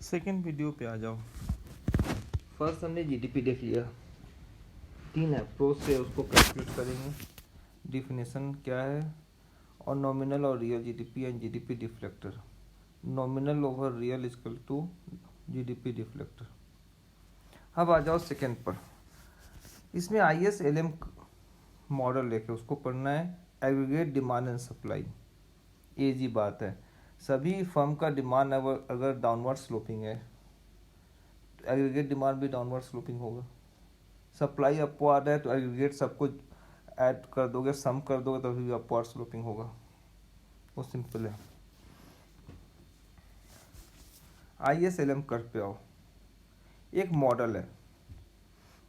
Second video पे आ जाओ। First हमने जीडीपी देख लिया, 3 अप्रोच से उसको कैलकुलेट करेंगे। डिफिनेशन क्या है, और नॉमिनल और real GDP and GDP deflator. Nominal over real equal to GDP deflator. अब आ जाओ सेकेंड पर। इसमें ISLM मॉडल लेके उसको पढ़ना है, एग्रीगेट डिमांड एंड सप्लाई। एजी बात है, सभी फर्म का डिमांड अगर डाउनवर्ड स्लोपिंग है, एग्रीगेट डिमांड भी डाउनवर्ड स्लोपिंग होगा। सप्लाई अपवार्ड है तो एग्रीगेट सबको ऐड कर दोगे, सम कर दोगे तो भी अपवार्ड स्लोपिंग होगा। वो सिंपल है। ISLM कर्व पे आओ। एक मॉडल है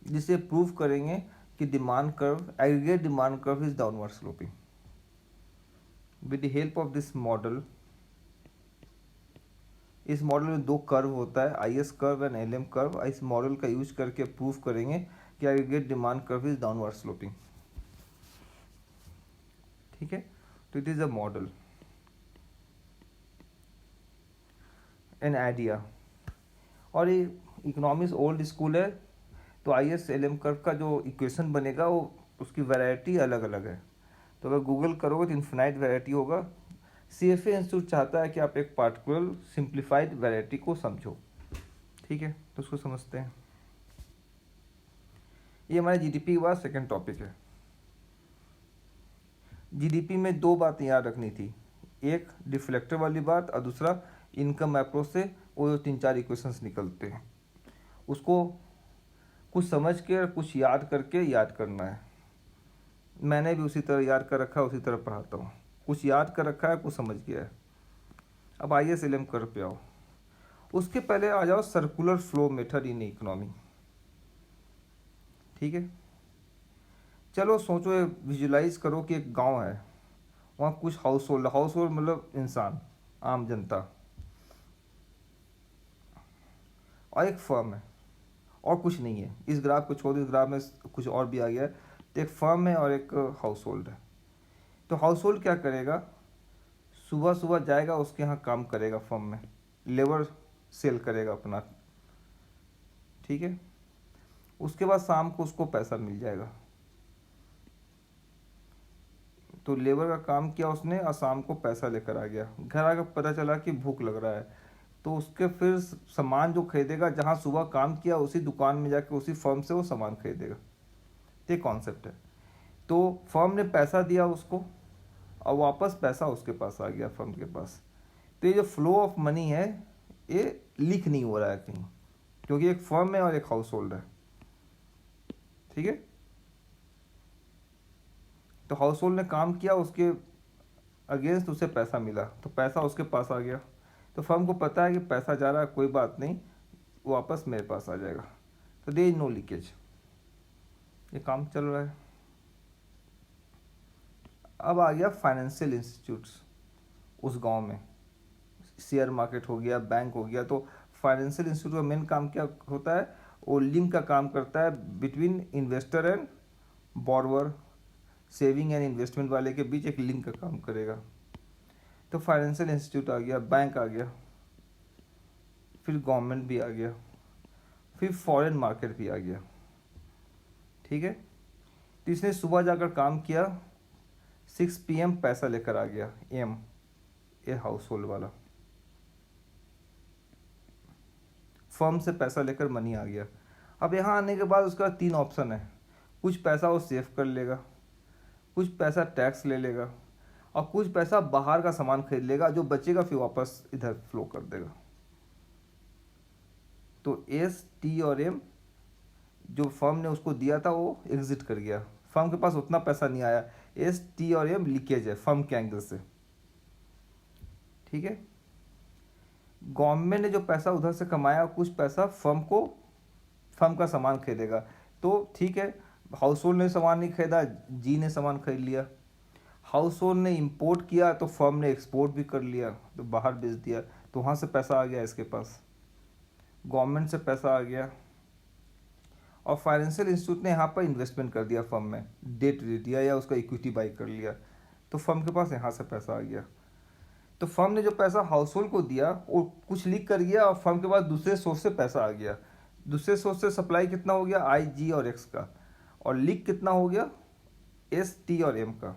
जिसे प्रूव करेंगे कि demand curve, aggregate demand curve is downward sloping. With the help of this model, इस मॉडल में 2 कर्व होता है, IS curve and LM curve. इस मॉडल का यूज करके प्रूव करेंगे कि aggregate demand curve is downward sloping. ठीक है, तो it is a model, an idea. और ये इकोनॉमिक्स ओल्ड स्कूल है, तो ISLM कर्व का जो इक्वेशन बनेगा वो उसकी वैरायटी अलग अलग है। तो अगर गूगल करोगे तो इन्फिनाइट वैरायटी होगा। CFA इंस्टीट्यूट चाहता है कि आप एक पार्टिकुलर सिंप्लीफाइड वैरायटी को समझो। ठीक है, तो उसको समझते हैं। ये हमारे जीडीपी के बाद सेकेंड टॉपिक है। जीडीपी में 2 बातें याद रखनी थी, एक डिफ्लेक्टर वाली बात और दूसरा इनकम अप्रोच से वो जो 3-4 इक्वेशंस निकलते हैं उसको कुछ समझ के और कुछ याद करके याद करना है। मैंने भी उसी तरह याद कर रखा है, उसी तरह पढ़ाता हूँ। कुछ याद कर रखा है, कुछ समझ गया है। अब ISLM कर्व पे आओ। उसके पहले आ जाओ circular flow method in economy. ठीक है, चलो सोचो, विजुलाइज करो कि एक गांव है, वहाँ कुछ हाउस होल्ड मतलब इंसान, आम जनता, और एक फर्म है और कुछ नहीं है। इस ग्राफ को छोड़ दो, इस ग्राफ में कुछ और भी आ गया है। तो एक फर्म है और एक हाउस होल्ड है। तो हाउस होल्ड क्या करेगा, सुबह सुबह जाएगा उसके यहाँ काम करेगा, फर्म में लेबर सेल करेगा अपना। ठीक है, उसके बाद शाम को उसको पैसा मिल जाएगा। तो लेबर का काम किया उसने और शाम को पैसा लेकर आ गया। घर आकर पता चला कि भूख लग रहा है, तो उसके फिर सामान जो खरीदेगा, जहाँ सुबह काम किया उसी दुकान में जाके उसी फर्म से वो सामान खरीदेगा। ये कॉन्सेप्ट है। तो फर्म ने पैसा दिया उसको और वापस पैसा उसके पास आ गया, फर्म के पास। तो ये जो फ्लो ऑफ मनी है ये लीक नहीं हो रहा है कहीं, क्योंकि एक फर्म है और एक हाउस होल्ड है। ठीक है, तो हाउस होल्ड ने काम किया, उसके अगेंस्ट उसे पैसा मिला, तो पैसा उसके पास आ गया। तो फर्म को पता है कि पैसा जा रहा है, कोई बात नहीं, वापस मेरे पास आ जाएगा। तो देयर इज नो लीकेज, ये काम चल रहा है। अब आ गया फाइनेंशियल इंस्टीट्यूट्स उस गांव में। शेयर मार्केट हो गया, बैंक हो गया। तो फाइनेंशियल इंस्टीट्यूट का मेन काम क्या होता है, वो लिंक का काम करता है between investor and borrower. Saving and investment वाले के बीच एक लिंक का काम करेगा। तो फाइनेंशियल इंस्टीट्यूट आ गया, बैंक आ गया, फिर गवर्नमेंट भी आ गया, फिर फॉरेन मार्केट भी आ गया। ठीक है, तो इसने सुबह जाकर काम किया, 6 PM पैसा लेकर आ गया, एम ए हाउस होल्ड वाला फर्म से पैसा लेकर मनी आ गया। अब यहाँ आने के बाद उसका 3 ऑप्शन है, कुछ पैसा वो सेव कर लेगा, कुछ पैसा टैक्स ले लेगा, और कुछ पैसा बाहर का सामान खरीद लेगा, जो बचेगा फिर वापस इधर फ्लो कर देगा। तो S, T और M जो फर्म ने उसको दिया था वो एग्जिट कर गया, फर्म के पास उतना पैसा नहीं आया। S, T और M लीकेज है फर्म के एंगल से। ठीक है, गवर्नमेंट ने जो पैसा उधर से कमाया, कुछ पैसा फर्म का सामान खरीदेगा। तो ठीक है, हाउस होल्ड ने सामान नहीं खरीदा, जी ने सामान खरीद लिया। हाउस होल्ड ने इंपोर्ट किया तो फर्म ने एक्सपोर्ट भी कर लिया, तो बाहर बेच दिया, तो वहाँ से पैसा आ गया इसके पास, गवर्नमेंट से पैसा आ गया। और फाइनेंशियल इंस्टीट्यूट ने यहाँ पर इन्वेस्टमेंट कर दिया फर्म में, डेट दे दिया या उसका इक्विटी बाई कर लिया, तो फर्म के पास यहाँ से पैसा आ गया। तो फर्म ने जो पैसा हाउस होल्ड को दिया वो कुछ लीक कर गया, और फर्म के पास दूसरे सोर्स से पैसा आ गया। दूसरे सोर्स से सप्लाई कितना हो गया, आई, जी और एक्स का, और लीक कितना हो गया, एस, टी और एम का।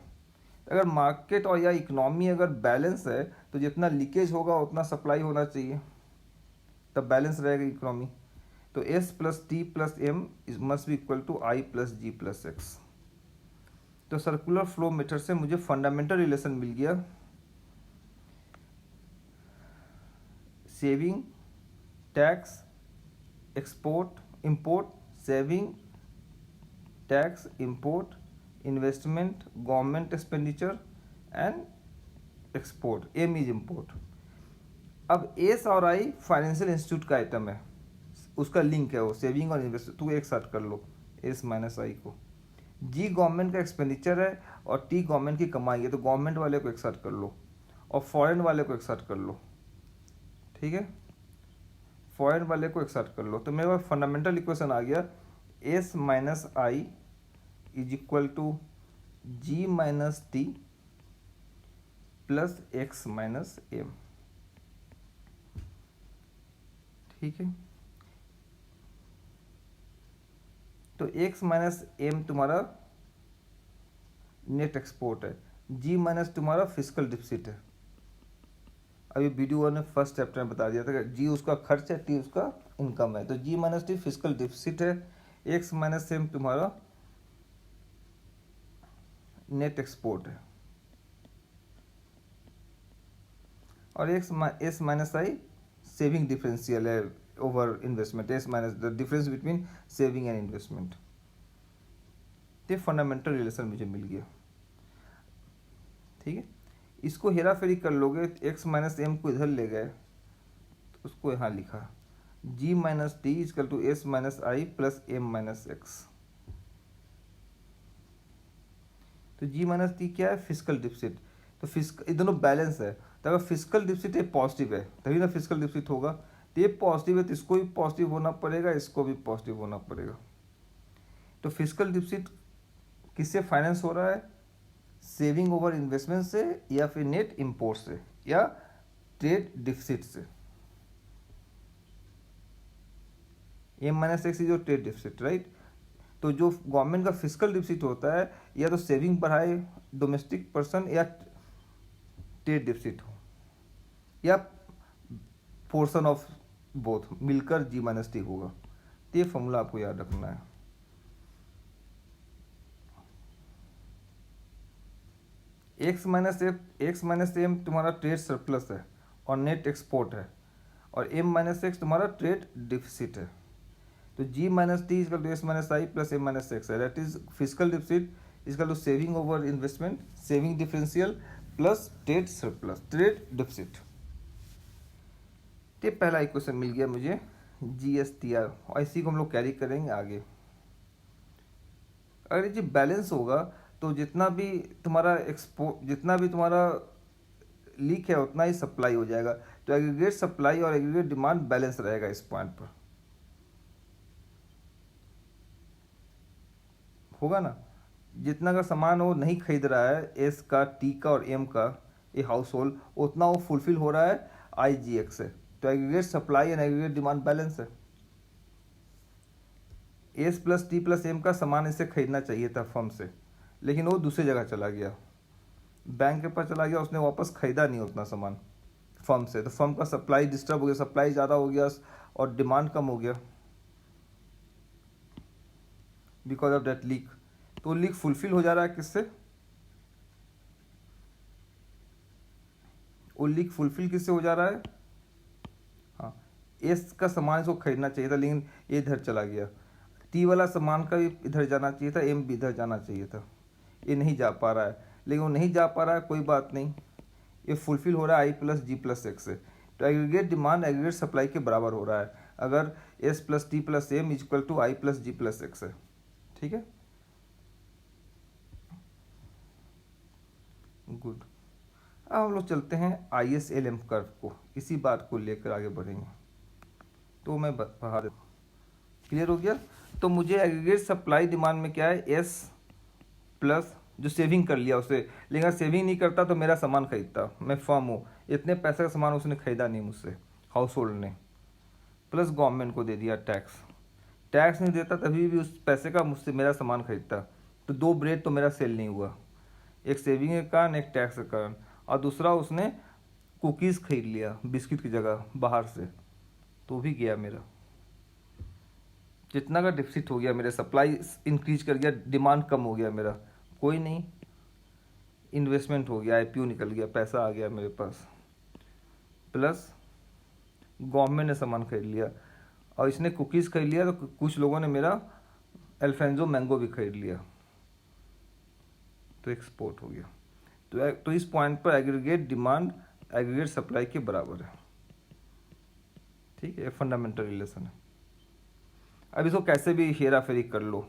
अगर मार्केट और या इकोनॉमी अगर बैलेंस है तो जितना लीकेज होगा उतना सप्लाई होना चाहिए, तब बैलेंस रहेगा इकोनॉमी। तो S plus T plus M must be equal to I plus G plus X. तो सर्कुलर फ्लो मेथड से मुझे फंडामेंटल रिलेशन मिल गया, saving, tax, export, import, saving, tax, import, investment, government expenditure and export, M is import. अब S और I financial institute का item है, उसका लिंक है वो सेविंग और इन्वेस्ट, तू एक साथ कर लो एस माइनस आई को। जी गवर्नमेंट का एक्सपेंडिचर है और टी गवर्नमेंट की कमाई है, तो गवर्नमेंट वाले को एक साथ कर लो और फॉरेन वाले को एक साथ कर लो, ठीक है, फॉरेन वाले को एक साथ कर लो। तो मेरे पास फंडामेंटल इक्वेशन आ गया, S minus I is equal to G minus T plus X minus M, ठीक है। तो एक्स माइनस एम तुम्हारा नेट एक्सपोर्ट है, जी माइनस तुम्हारा फिजिकल डिफिसिट है। अभी वीडियो ने फर्स्ट चैप्टर में बता दिया था कि जी उसका खर्च है, टी उसका इनकम है। तो G minus T physical deficit है, एक्स माइनस एम तुम्हारा नेट एक्सपोर्ट है, और एस माइनस आई सेविंग डिफरेंशियल है over investment, S minus the difference between saving and investment. ये फंडामेंटल रिलेशन मुझे मिल गया, ठीक है। इसको हेरा फेरी कर लोगे, एक्स माइनस एम को इधर ले गए तो उसको यहाँ लिखा G minus T equal to S minus I plus M minus X. तो जी माइनस टी क्या है, फिजिकल डिफिसिट। तो फिजिकल, ये दोनों बैलेंस है, तो अगर फिजिकल डिफिसिट ये पॉजिटिव है तभी ना फिजिकल डिफिसिट होगा। तो ये पॉजिटिव है तो इसको भी पॉजिटिव होना पड़ेगा, इसको भी पॉजिटिव होना पड़ेगा। तो फिजिकल डिफिसिट किससे फाइनेंस हो रहा है, सेविंग ओवर इन्वेस्टमेंट से, या फिर नेट इंपोर्ट से, या ट्रेड डिफिसिट से। M minus X is your trade deficit, right. तो जो गवर्नमेंट का फिजिकल डिफिसिट होता है, या तो सेविंग बढ़ाए डोमेस्टिक पर्सन, या ट्रेड डिफिसिट हो, या पोर्शन ऑफ बोथ मिलकर जी माइनस टी होगा। तो ये फॉर्मूला आपको याद रखना है। एक्स माइनस एम तुम्हारा ट्रेड सरप्लस है और नेट एक्सपोर्ट है, और एम माइनस एक्स तुम्हारा ट्रेड डिफिसिट है। तो G minus T equal to S minus I plus M minus X है, that is physical deficit equal to saving over investment, saving differential plus trade surplus, trade deficit. तो पहला equation मिल गया मुझे G S T R, और इसी को हम लोग कैरी करेंगे आगे। अगर ये बैलेंस होगा तो जितना भी तुम्हारा लीक है उतना ही सप्लाई हो जाएगा। तो एग्रीगेट सप्लाई और एग्रीगेट डिमांड बैलेंस रहेगा इस पॉइंट पर, होगा ना। जितना का सामान वो नहीं खरीद रहा है, एस का, टी का और एम का, ये हाउस होल्ड, उतना वो फुलफिल हो रहा है आई जी एक्स से। तो aggregate supply and aggregate demand balance है। S plus T plus M का सामान इसे खरीदना चाहिए था फर्म से, लेकिन वो दूसरी जगह चला गया, बैंक के पास चला गया, उसने वापस खरीदा नहीं उतना सामान फर्म से। तो फर्म का सप्लाई डिस्टर्ब हो गया, सप्लाई ज़्यादा हो गया और डिमांड कम हो गया बिकॉज ऑफ दैट लीक। तो लीक फुलफिल हो जा रहा है किससे, वो लीक फुलफिल किससे हो जा रहा है, हाँ, एस का सामान इसको खरीदना चाहिए था लेकिन ये इधर चला गया। टी वाला सामान का भी इधर जाना चाहिए था, एम भी इधर जाना चाहिए था, ये नहीं जा पा रहा है। लेकिन वो नहीं जा पा रहा है, कोई बात नहीं, ये फुलफिल हो रहा है आई प्लस जी प्लस एक्स से। तो एग्रीगेट डिमांड एग्रीगेट सप्लाई के बराबर हो रहा है अगर S plus T plus M equal to I plus G plus X है, ठीक है, गुड। अब हम लोग चलते हैं ISLM कर्व को, इसी बात को लेकर आगे बढ़ेंगे। तो मैं बढ़ा देता हूँ, क्लियर हो गया। तो मुझे एग्रीगेट सप्लाई डिमांड में क्या है, एस प्लस जो सेविंग कर लिया उसे, लेकिन अगर सेविंग नहीं करता तो मेरा सामान खरीदता, मैं फर्म हूँ, इतने पैसे का सामान उसने खरीदा नहीं मुझसे, हाउस होल्ड ने। प्लस गवर्नमेंट को दे दिया टैक्स, टैक्स नहीं देता तभी भी उस पैसे का मुझसे मेरा सामान खरीदता, तो दो ब्रेड तो मेरा सेल नहीं हुआ, एक सेविंग के कारण, एक टैक्स के कारण। और दूसरा उसने कुकीज़ खरीद लिया बिस्किट की जगह बाहर से, तो भी गया मेरा। जितना का डिफिसिट हो गया, मेरे सप्लाई इंक्रीज कर गया, डिमांड कम हो गया मेरा, कोई नहीं, इन्वेस्टमेंट हो गया, आईपीओ निकल गया, पैसा आ गया मेरे पास। प्लस गवर्नमेंट ने सामान खरीद लिया, और इसने कुकीज़ खरीद लिया तो कुछ लोगों ने मेरा अल्फेंजो मैंगो भी खरीद लिया, तो एक्सपोर्ट हो गया। तो इस पॉइंट पर एग्रीगेट डिमांड एग्रीगेट सप्लाई के बराबर है। ठीक है, फंडामेंटल रिलेशन है। अब इसको कैसे भी हेरा फेरी कर लो,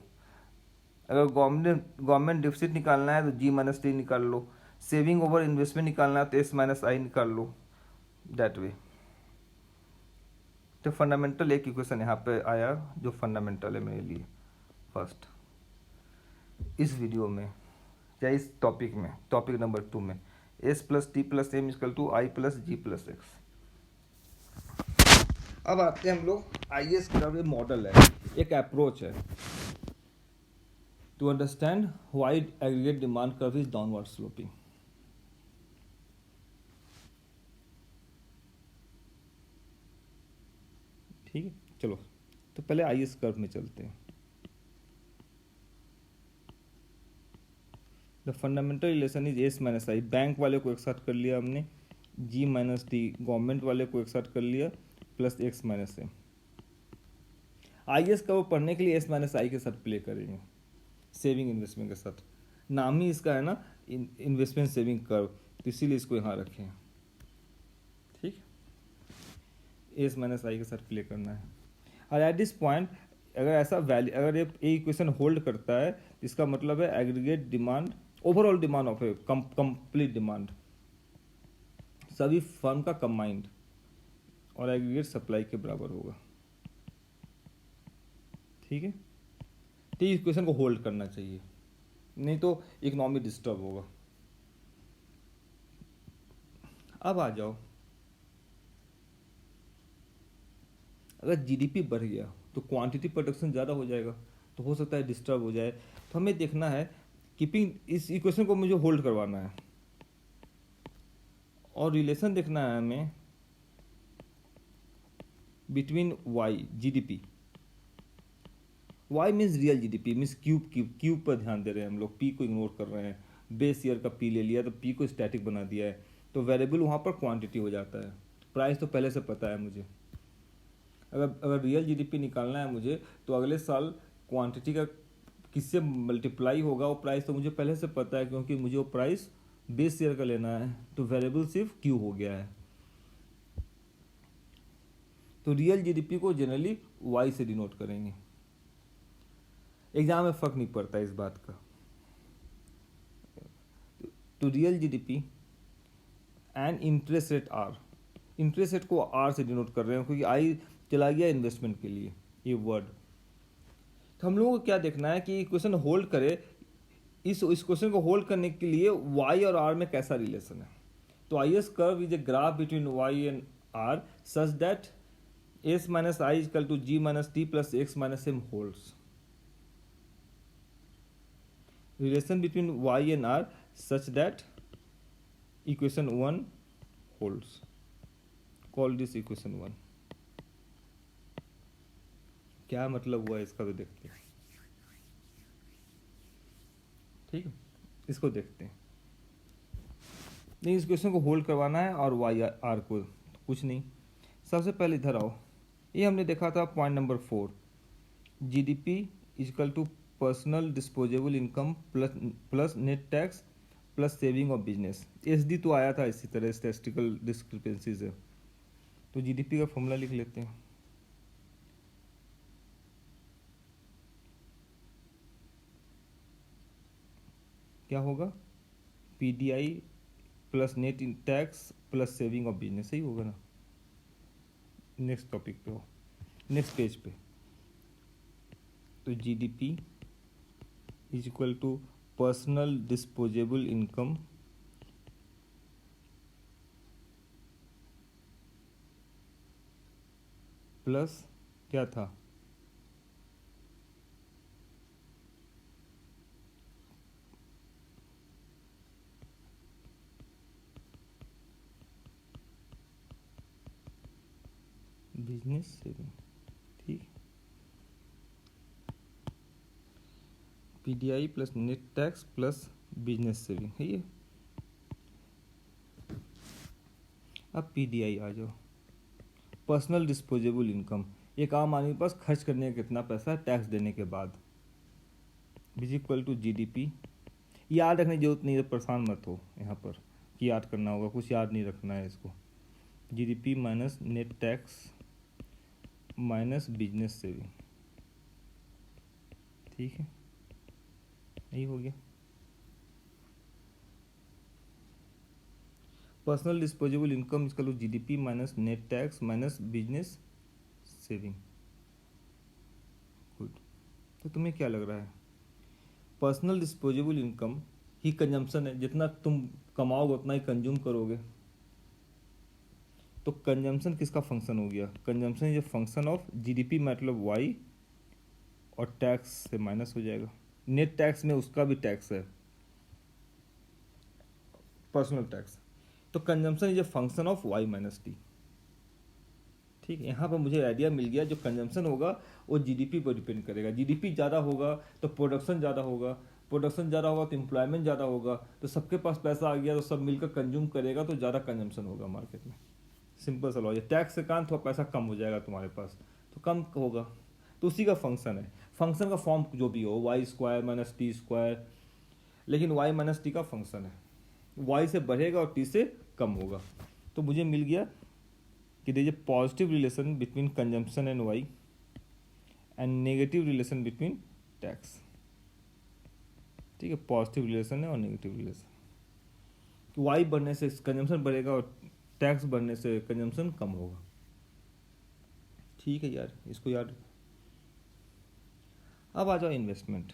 अगर गवर्नमेंट डिफिसिट निकालना है तो जी माइनस टी निकाल लो, सेविंग ओवर इन्वेस्टमेंट निकालना है तो एस माइनस आई निकाल लो, दैट वे। तो फंडामेंटल एक इक्वेशन यहाँ पे आया जो फंडामेंटल है मेरे लिए फर्स्ट इस वीडियो में, या इस टॉपिक में, टॉपिक नंबर 2 में, S plus T plus M equal to I plus G plus X. अब आते हैं हम लोग आईएएस का मॉडल है, एक अप्रोच है to understand why aggregate demand curve is downward sloping. ठीक है, चलो तो पहले आईएएस कर्व में चलते हैं। The fundamental relation is S minus I, bank वाले को एक साथ कर लिया हमने, जी माइनस टी गवर्नमेंट वाले को एक साथ कर लिया, प्लस एक्स माइनस ए। आईएएस कर्व पढ़ने के लिए एस माइनस आई के साथ प्ले करेंगे, सेविंग इन्वेस्टमेंट के साथ, नाम ही इसका है ना इन्वेस्टमेंट सेविंग कर्व, तो इसीलिए इसको यहाँ रखे हैं। ठीक, एस माइनस आई के साथ प्ले करना है। और एट दिस पॉइंट अगर ऐसा वैल्यू, अगर ये इक्वेशन होल्ड करता है, इसका मतलब है aggregate demand, overall demand of A complete demand, सभी फर्म का कंबाइंड और एग्रीगेट सप्लाई के बराबर होगा। ठीक है, तो इस इक्वेशन को होल्ड करना चाहिए, नहीं तो इकोनॉमी डिस्टर्ब होगा। अब आ जाओ, अगर जीडीपी बढ़ गया तो क्वांटिटी प्रोडक्शन ज़्यादा हो जाएगा, तो हो सकता है डिस्टर्ब हो जाए। तो हमें देखना है, कीपिंग इस इक्वेशन को मुझे होल्ड करवाना है, और रिलेशन देखना है हमें between Y GDP, Y means real GDP means cube पर ध्यान दे रहे हैं हम लोग, पी को इग्नोर कर रहे हैं, बेस ईयर का पी ले लिया तो पी को स्टैटिक बना दिया है, तो वेरिएबल वहाँ पर क्वांटिटी हो जाता है, प्राइस तो पहले से पता है मुझे। अगर रियल जीडीपी निकालना है मुझे, तो अगले साल क्वांटिटी का किससे मल्टीप्लाई होगा वो प्राइस तो मुझे पहले से पता है, क्योंकि मुझे वो प्राइस बेस ईयर का लेना है, तो वेरिएबल सिर्फ क्यू हो गया है। तो रियल जीडीपी को जनरली वाई से डिनोट करेंगे, एग्जाम में फर्क नहीं पड़ता इस बात का। तो real GDP and interest rate R, interest rate को आर से डिनोट कर रहे हैं क्योंकि आई चला गया इन्वेस्टमेंट के लिए ये वर्ड। तो हम लोगों को क्या देखना है कि क्वेश्चन होल्ड करे, इस क्वेश्चन को होल्ड करने के लिए वाई और आर में कैसा रिलेशन है। तो IS curve is a graph between Y and R such that S minus I equal to G minus T plus X minus M holds. Relation between y and r such that equation 1 holds. Call this equation 1. क्या मतलब हुआ इसका तो देखते हैं। ठीक है, इसको देखते हैं। नहीं, इस क्वेश्चन को होल्ड करवाना है और वाई आर को कुछ नहीं। सबसे पहले इधर आओ, ये हमने देखा था point number 4, GDP equal to personal disposable income plus net tax plus saving of business. SD तो आया था इसी तरह, स्टैटिस्टिकल डिस्क्रिपेंसीज है। तो जीडीपी का फॉर्मूला लिख लेते हैं, क्या होगा, PDI plus net tax plus saving of business, सही होगा ना। नेक्स्ट टॉपिक पे हो, नेक्स्ट पेज पे। तो GDP is equal to personal disposable income plus क्या था, बिजनेस सेविंग। ठीक, PDI plus net tax plus business saving है ये। अब पीडीआई आ जाओ, पर्सनल डिस्पोजेबल इनकम, एक आम आदमी के पास खर्च करने का कितना पैसा है टैक्स देने के बाद, इज इक्वल टू जीडीपी। याद रखने की जरूरत नहीं है, परेशान मत हो यहाँ पर कि याद करना होगा, कुछ याद नहीं रखना है इसको। GDP minus net tax minus business saving. ठीक है, यही हो गया। पर्सनल डिस्पोजेबल इनकम इसका लो GDP minus net tax minus business saving. Good. तो तुम्हें क्या लग रहा है, पर्सनल डिस्पोजेबल इनकम ही कंजम्पशन है, जितना तुम कमाओगे उतना ही कंज्यूम करोगे। तो कंजम्पशन किसका फंक्शन हो गया, consumption is a function of GDP मतलब वाई और टैक्स से माइनस हो जाएगा। नेट टैक्स में उसका भी टैक्स है, पर्सनल टैक्स। तो consumption is a function of Y minus T. ठीक, यहाँ पर मुझे आइडिया मिल गया, जो कंजम्पशन होगा वो जीडीपी पर डिपेंड करेगा। जीडीपी ज़्यादा होगा तो प्रोडक्शन ज़्यादा होगा, प्रोडक्शन ज़्यादा होगा तो एम्प्लॉयमेंट ज़्यादा होगा, तो सबके पास पैसा आ गया तो सब मिलकर कंज्यूम करेगा तो ज़्यादा कंजम्पशन होगा मार्केट में। सिंपल सा लॉजिक। टैक्स से काम थोड़ा पैसा कम हो जाएगा तुम्हारे पास, तो कम होगा, तो उसी का फंक्शन है। फंक्शन का फॉर्म जो भी हो, Y square minus T square, लेकिन वाई माइनस टी का फंक्शन है, वाई से बढ़ेगा और टी से कम होगा। तो मुझे मिल गया कि there is a positive relation between consumption and Y and negative relation between tax. ठीक है, पॉजिटिव रिलेशन है और नेगेटिव रिलेशन। वाई बढ़ने से कंजम्पशन बढ़ेगा और टैक्स बढ़ने से कंजम्पशन कम होगा। ठीक है यार, इसको याद। अब आ जाओ इन्वेस्टमेंट।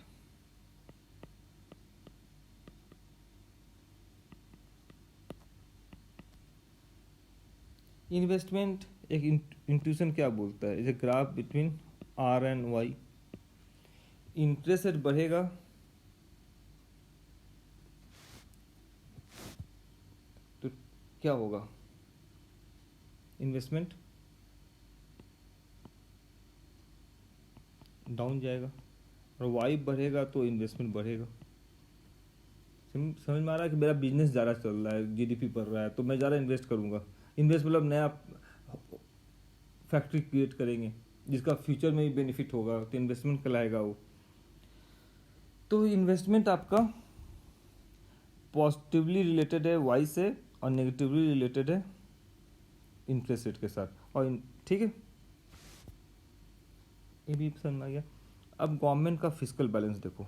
इन्वेस्टमेंट एक इंट्यूशन क्या बोलता है, is a graph between R and Y. Interest rate बढ़ेगा तो क्या होगा, इन्वेस्टमेंट डाउन जाएगा, और वाई बढ़ेगा तो इन्वेस्टमेंट बढ़ेगा। समझ में आ रहा है कि मेरा बिजनेस ज़्यादा चल रहा है, जीडीपी बढ़ रहा है, तो मैं ज़्यादा इन्वेस्ट करूँगा। इन्वेस्ट मतलब नया फैक्ट्री क्रिएट करेंगे जिसका फ्यूचर में भी बेनिफिट होगा, तो इन्वेस्टमेंट कहलाएगा वो। तो इन्वेस्टमेंट आपका पॉजिटिवली रिलेटेड है वाई से और नेगेटिवली रिलेटेड है इंटरेस्ट रेट के साथ। और ठीक है, ये भी समझ में आ गया। अब गवर्नमेंट का फिस्कल बैलेंस देखो।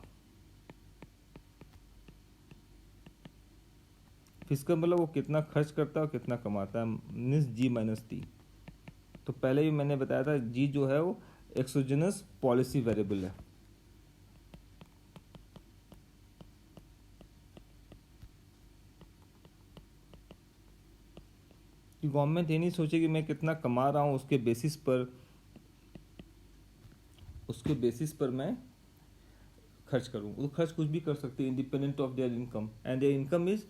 फिस्कल मतलब वो कितना खर्च करता है और कितना कमाता है, मीन्स जी माइनस टी। तो पहले भी मैंने बताया था, जी जो है वो एक्सोजेनस पॉलिसी वेरिएबल है। कि गवर्नमेंट ये नहीं सोचे कि मैं कितना कमा रहा हूँ उसके बेसिस पर मैं खर्च करूँ। वो खर्च कुछ भी कर सकते हैं, independent of their income, and their income is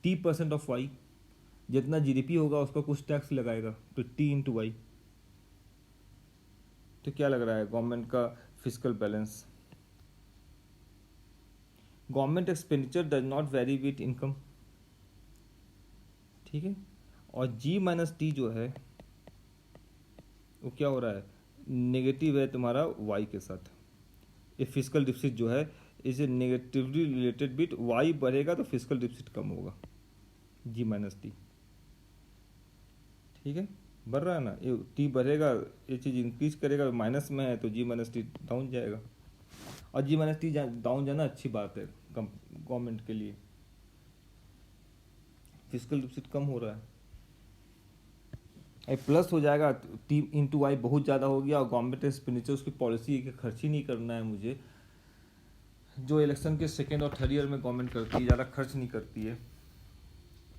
T% of Y. जितना जीडीपी होगा उसका कुछ टैक्स लगाएगा, तो T इंटू वाई। तो क्या लग रहा है गवर्नमेंट का fiscal balance, government expenditure does not very with income. ठीक है, और जी माइनस टी जो है वो क्या हो रहा है, नेगेटिव है तुम्हारा वाई के साथ। ये फिस्कल डिफिसिट जो है इसे नेगेटिवली रिलेटेड बिट, वाई बढ़ेगा तो फिस्कल डिफिसिट कम होगा, जी माइनस टी। ठीक है, बढ़ रहा है ना, ये टी बढ़ेगा, ये चीज़ इंक्रीज करेगा, माइनस में है तो जी माइनस टी डाउन जाएगा। और जी माइनस टी डाउन जाना अच्छी बात है गवर्नमेंट के लिए, फिस्कल डिफिसिट कम हो रहा है। प्लस हो जाएगा, टी इंटू वाई बहुत ज़्यादा हो गया, और गवर्नमेंट एक्सपेंडिचर उसकी पॉलिसी है कि खर्च ही नहीं करना है मुझे, जो इलेक्शन के सेकेंड और थर्ड ईयर में गवर्नमेंट करती है, ज़्यादा खर्च नहीं करती है,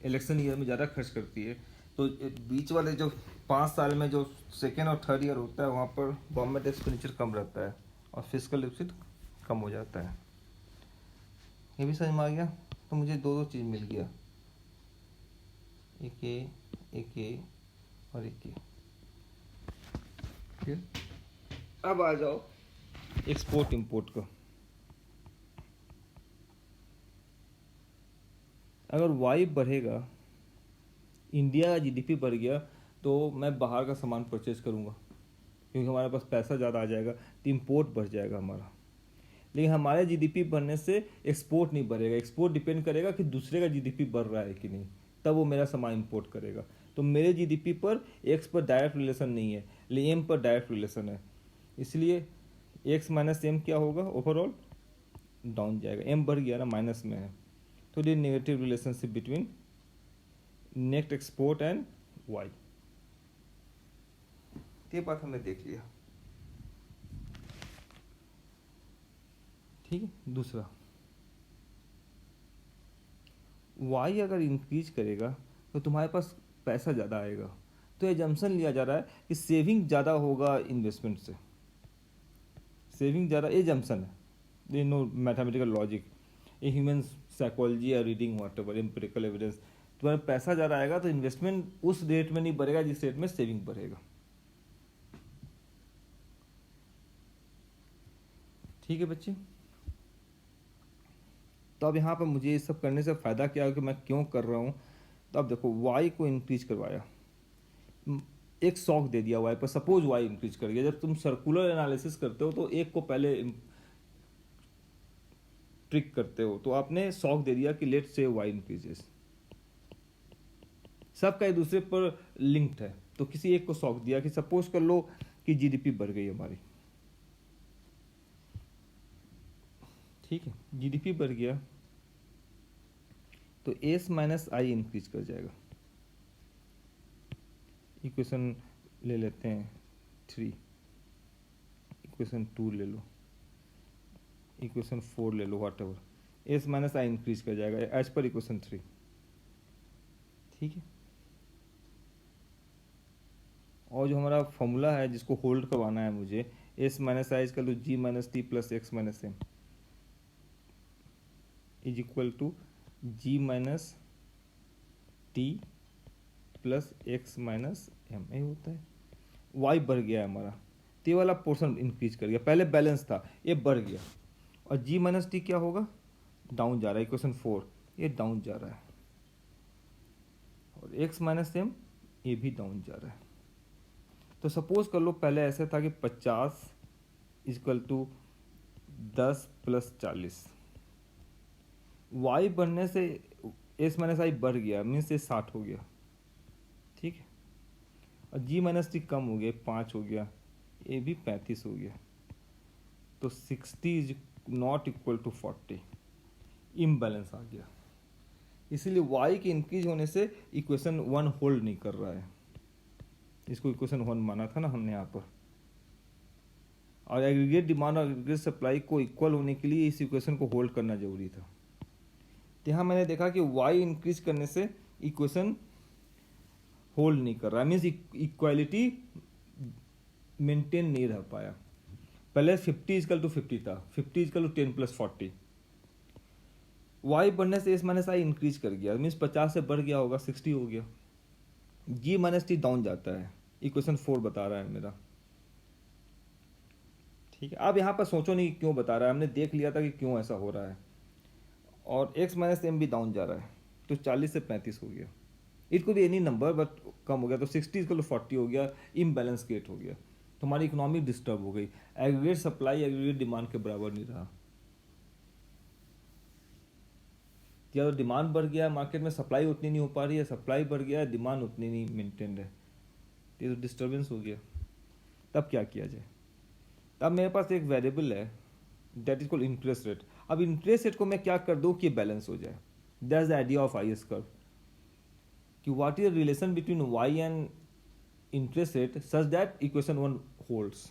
इलेक्शन ईयर में ज़्यादा खर्च करती है, तो बीच वाले जो 5 साल में जो सेकेंड और थर्ड ईयर होता है वहाँ पर गवर्नमेंट एक्सपेंडिचर कम रहता है और फिजिकल डिफिसिट कम हो जाता है। ये भी समझ में आ गया। तो मुझे दो चीज़ मिल गया, एक ए और एक ए। अब आ जाओ एक्सपोर्ट इंपोर्ट का। अगर वाई बढ़ेगा, इंडिया का जीडीपी बढ़ गया, तो मैं बाहर का सामान परचेज करूँगा क्योंकि हमारे पास पैसा ज़्यादा आ जाएगा, तो इम्पोर्ट बढ़ जाएगा हमारा। लेकिन हमारे जीडीपी बढ़ने से एक्सपोर्ट नहीं बढ़ेगा। एक्सपोर्ट डिपेंड करेगा कि दूसरे का जीडीपी बढ़ रहा है कि नहीं, तब वो मेरा सामान इंपोर्ट करेगा। तो मेरे जीडीपी पर एक्स पर डायरेक्ट रिलेशन नहीं है, लेकिन एम पर डायरेक्ट रिलेशन है। इसलिए एक्स माइनस एम क्या होगा, ओवरऑल डाउन जाएगा। एम बढ़ गया ना, माइनस में है, तो ये negative relationship between net export and Y. ये बात हमने देख लिया। ठीक है। दूसरा, वाई अगर इंक्रीज करेगा तो तुम्हारे पास पैसा ज़्यादा आएगा, तो एजम्पशन लिया जा रहा है कि सेविंग ज़्यादा होगा इन्वेस्टमेंट से। सेविंग ज़्यादा, एजम्पशन है, they no mathematical logic, a human psychology या reading whatever empirical evidence. तुम्हारा पैसा ज़्यादा आएगा तो इन्वेस्टमेंट उस रेट में नहीं बढ़ेगा जिस रेट में सेविंग बढ़ेगा। ठीक है बच्चे। तो अब यहाँ पर मुझे ये सब करने से फ़ायदा क्या है कि मैं क्यों कर रहा हूँ। तो अब देखो, वाई को इंक्रीज करवाया, एक शॉक दे दिया वाई पर। सपोज वाई इंक्रीज कर गया। जब तुम सर्कुलर एनालिसिस करते हो तो एक को पहले ट्रिक करते हो, तो आपने शॉक दे दिया कि लेट्स से वाई इंक्रीजेस। सबका एक दूसरे पर लिंक्ड है, तो किसी एक को शॉक दिया कि सपोज कर लो कि जीडीपी बढ़ गई हमारी। ठीक है, जीडीपी बढ़ गया तो एस माइनस आई इंक्रीज कर जाएगा। इक्वेशन ले लेते हैं 3, इक्वेशन 2 ले लो, इक्वेशन 4 ले लो, whatever, S minus I increase कर जाएगा एज पर इक्वेशन 3। ठीक है। और जो हमारा फॉर्मूला है जिसको होल्ड करवाना है मुझे, S minus I is equal to G minus T plus X minus M is equal to G minus T plus X minus M, ये होता है। वाई बढ़ गया है हमारा, तो ये वाला पोर्शन इंक्रीज कर गया, पहले बैलेंस था ये बढ़ गया। और जी माइनस टी क्या होगा, डाउन जा रहा है, इक्वेशन 4 ये डाउन जा रहा है। और एक्स माइनस एम ये भी डाउन जा रहा है। तो सपोज कर लो पहले ऐसे था कि 50 इक्वल टू 10 प्लस 40। वाई बढ़ने से एस माइनस आई बढ़ गया, मीन्स ये 60 हो गया। ठीक है। और जी माइनस टी कम हो गया, 5 हो गया, ये भी 35 हो गया। तो 60 is not equal to 40, imbalance आ गया। इसीलिए वाई के इंक्रीज होने से इक्वेशन 1 होल्ड नहीं कर रहा है। इसको इक्वेशन 1 माना था ना हमने यहाँ पर। और एग्रीगेट डिमांड और एग्रीगेट सप्लाई को इक्वल होने के लिए इस इक्वेशन को होल्ड करना जरूरी था। तो यहाँ मैंने देखा कि वाई इंक्रीज करने से इक्वेशन होल्ड नहीं कर रहा, मीन्स इक्वालिटी मेंटेन नहीं रह पाया। पहले 50 इजकल टू 50 था, 50 इजकल टू 10 प्लस 40। वाई बढ़ने से एस माइनस आई इंक्रीज कर गया, मीन्स 50 से बढ़ गया होगा, 60 हो गया। जी माइनस टी डाउन जाता है, इक्वेशन 4 बता रहा है मेरा। ठीक है। अब यहाँ पर सोचो नहीं क्यों बता रहा है, हमने देख लिया था कि क्यों ऐसा हो रहा है। और एक्स माइनस एम भी डाउन जा रहा है, तो 40 से 35 हो गया। इट को भी एनी नंबर बट कम हो गया, तो 60 इक्वल टू 40 हो गया, इम्बैलेंस क्रिएट हो गया। तो हमारी इकोनॉमी डिस्टर्ब हो गई, एग्रीगेट सप्लाई एग्रीगेट डिमांड के बराबर नहीं रहा। या तो डिमांड बढ़ गया मार्केट में, सप्लाई उतनी नहीं हो पा रही है, सप्लाई बढ़ गया है, डिमांड उतनी नहीं मेंटेन है, ये तो डिस्टर्बेंस हो गया। तब क्या किया जाए। तब मेरे पास एक वेरिएबल है that is called interest rate. अब इंटरेस्ट रेट को मैं क्या कर दूं कि बैलेंस हो जाए। That's the idea of I S curve, कि what is the relation between Y and interest rate such that equation 1 holds.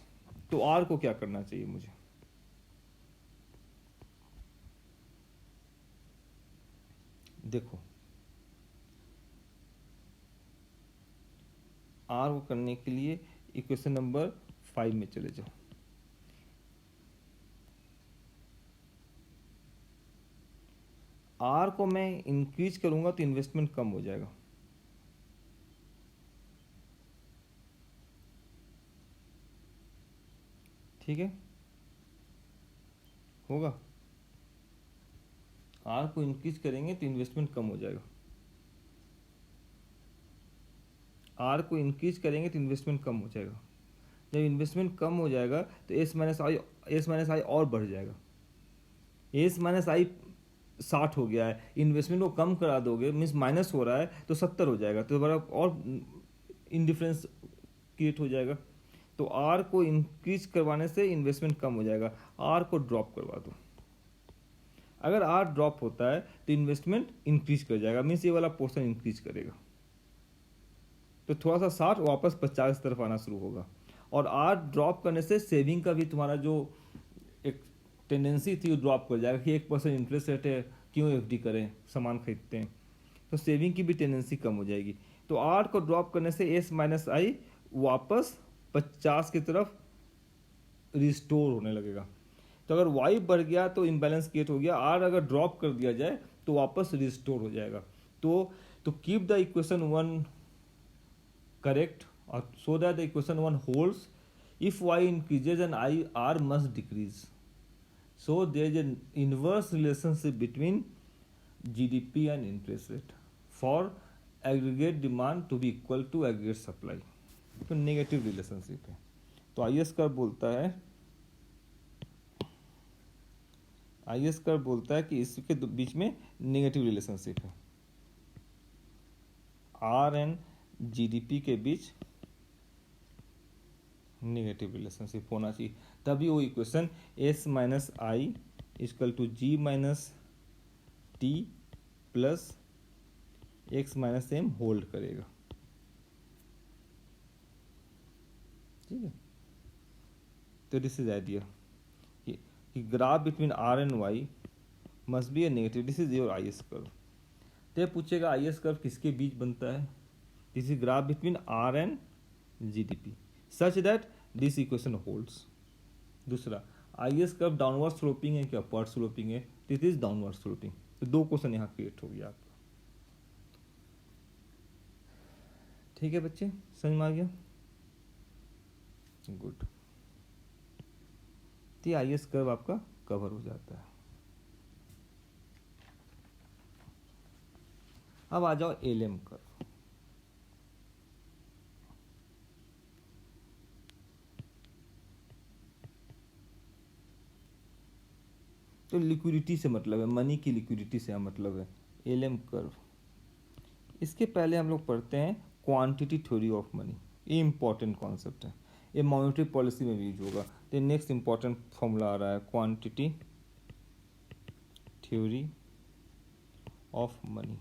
तो आर को क्या करना चाहिए मुझे, देखो आर को करने के लिए इक्वेशन नंबर 5 में चले जाओ। आर को मैं इंक्रीज करूंगा तो इन्वेस्टमेंट कम हो जाएगा। ठीक है, होगा। आर को इंक्रीज करेंगे तो इन्वेस्टमेंट कम हो जाएगा। आर को इंक्रीज करेंगे तो इन्वेस्टमेंट कम हो जाएगा। जब इन्वेस्टमेंट कम हो जाएगा तो एस माइनस आई और बढ़ जाएगा। एस माइनस आई 60 हो गया है, इन्वेस्टमेंट को कम करा दोगे, मीन्स माइनस हो रहा है तो 70 हो जाएगा, तो बड़ा और इनडिफरेंस क्रिएट हो जाएगा। तो आर को इंक्रीज करवाने से इन्वेस्टमेंट कम हो जाएगा। आर को ड्रॉप करवा दो। अगर आर ड्रॉप होता है तो इन्वेस्टमेंट इंक्रीज कर जाएगा, मीन्स ये वाला पोर्शन इंक्रीज करेगा। तो थोड़ा सा 60 वापस 50 की तरफ आना शुरू होगा। और आर ड्रॉप करने से सेविंग का भी तुम्हारा जो एक टेंडेंसी थी वो ड्रॉप कर जाएगा कि 1% इंटरेस्ट रेट है, क्यों एफडी करें, सामान खरीदते हैं, तो सेविंग की भी टेंडेंसी कम हो जाएगी। तो आर को ड्रॉप करने से एस माइनस आई वापस 50 की तरफ रिस्टोर होने लगेगा। तो अगर वाई बढ़ गया तो इम्बैलेंस क्रिएट हो गया, आर अगर ड्रॉप कर दिया जाए तो वापस रिस्टोर हो जाएगा। तो keep the equation 1 correct or so that the equation 1 holds. If y increases and r must decrease, so there is an inverse relationship between GDP and interest rate for aggregate demand to be equal to aggregate supply. तो negative relationship है। तो IS curve बोलता है कि इसके बीच में negative relationship है। आर एंड जीडीपी के बीच नेगेटिव रिलेशनशिप होना चाहिए, तभी वो equation S minus I equal to G minus T plus X minus M hold करेगा। ठीक है, तो दिस इज आइडिया कि graph between R and Y must be a negative. This is your I S curve. तो पूछेगा आई S curve किसके बीच बनता है? This is graph between R and GDP such that this equation holds. दूसरा, IS curve downward sloping है क्या upward sloping है? This is downward sloping. तो दो क्वेश्चन यहाँ क्रिएट हो गया आपका। ठीक है बच्चे, समझ में आ गया? गुड। तो IS कर्व आपका कवर हो जाता है। अब आ जाओ LM कर्व। तो लिक्विडिटी से मतलब है, मनी की लिक्विडिटी से मतलब है एलएम कर्व। इसके पहले हम लोग पढ़ते हैं क्वांटिटी थ्योरी ऑफ मनी। ये इंपॉर्टेंट कॉन्सेप्ट है, ये मॉनेटरी पॉलिसी में भी यूज होगा। तो नेक्स्ट इंपॉर्टेंट फॉर्मूला आ रहा है क्वांटिटी थ्योरी ऑफ मनी।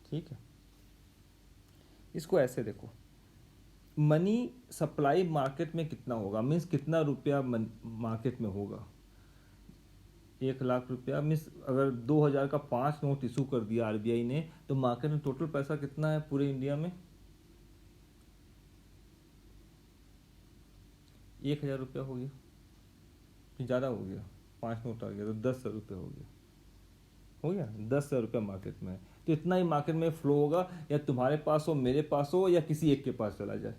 ठीक है, इसको ऐसे देखो, मनी सप्लाई मार्केट में कितना होगा, मीन्स कितना रुपया मार्केट में होगा। 1,00,000 रुपया, मीन्स अगर 2,000 का 5 नोट इशू कर दिया आरबीआई ने, तो मार्केट में टोटल पैसा कितना है पूरे इंडिया में? 1,000 रुपया हो गया, ज़्यादा हो गया, 5 नोट आ गया तो 10,000 रुपये हो गया 10,000 रुपया मार्केट में है। तो इतना ही मार्केट में फ्लो होगा, या तुम्हारे पास हो, मेरे पास हो, या किसी एक के पास चला जाए।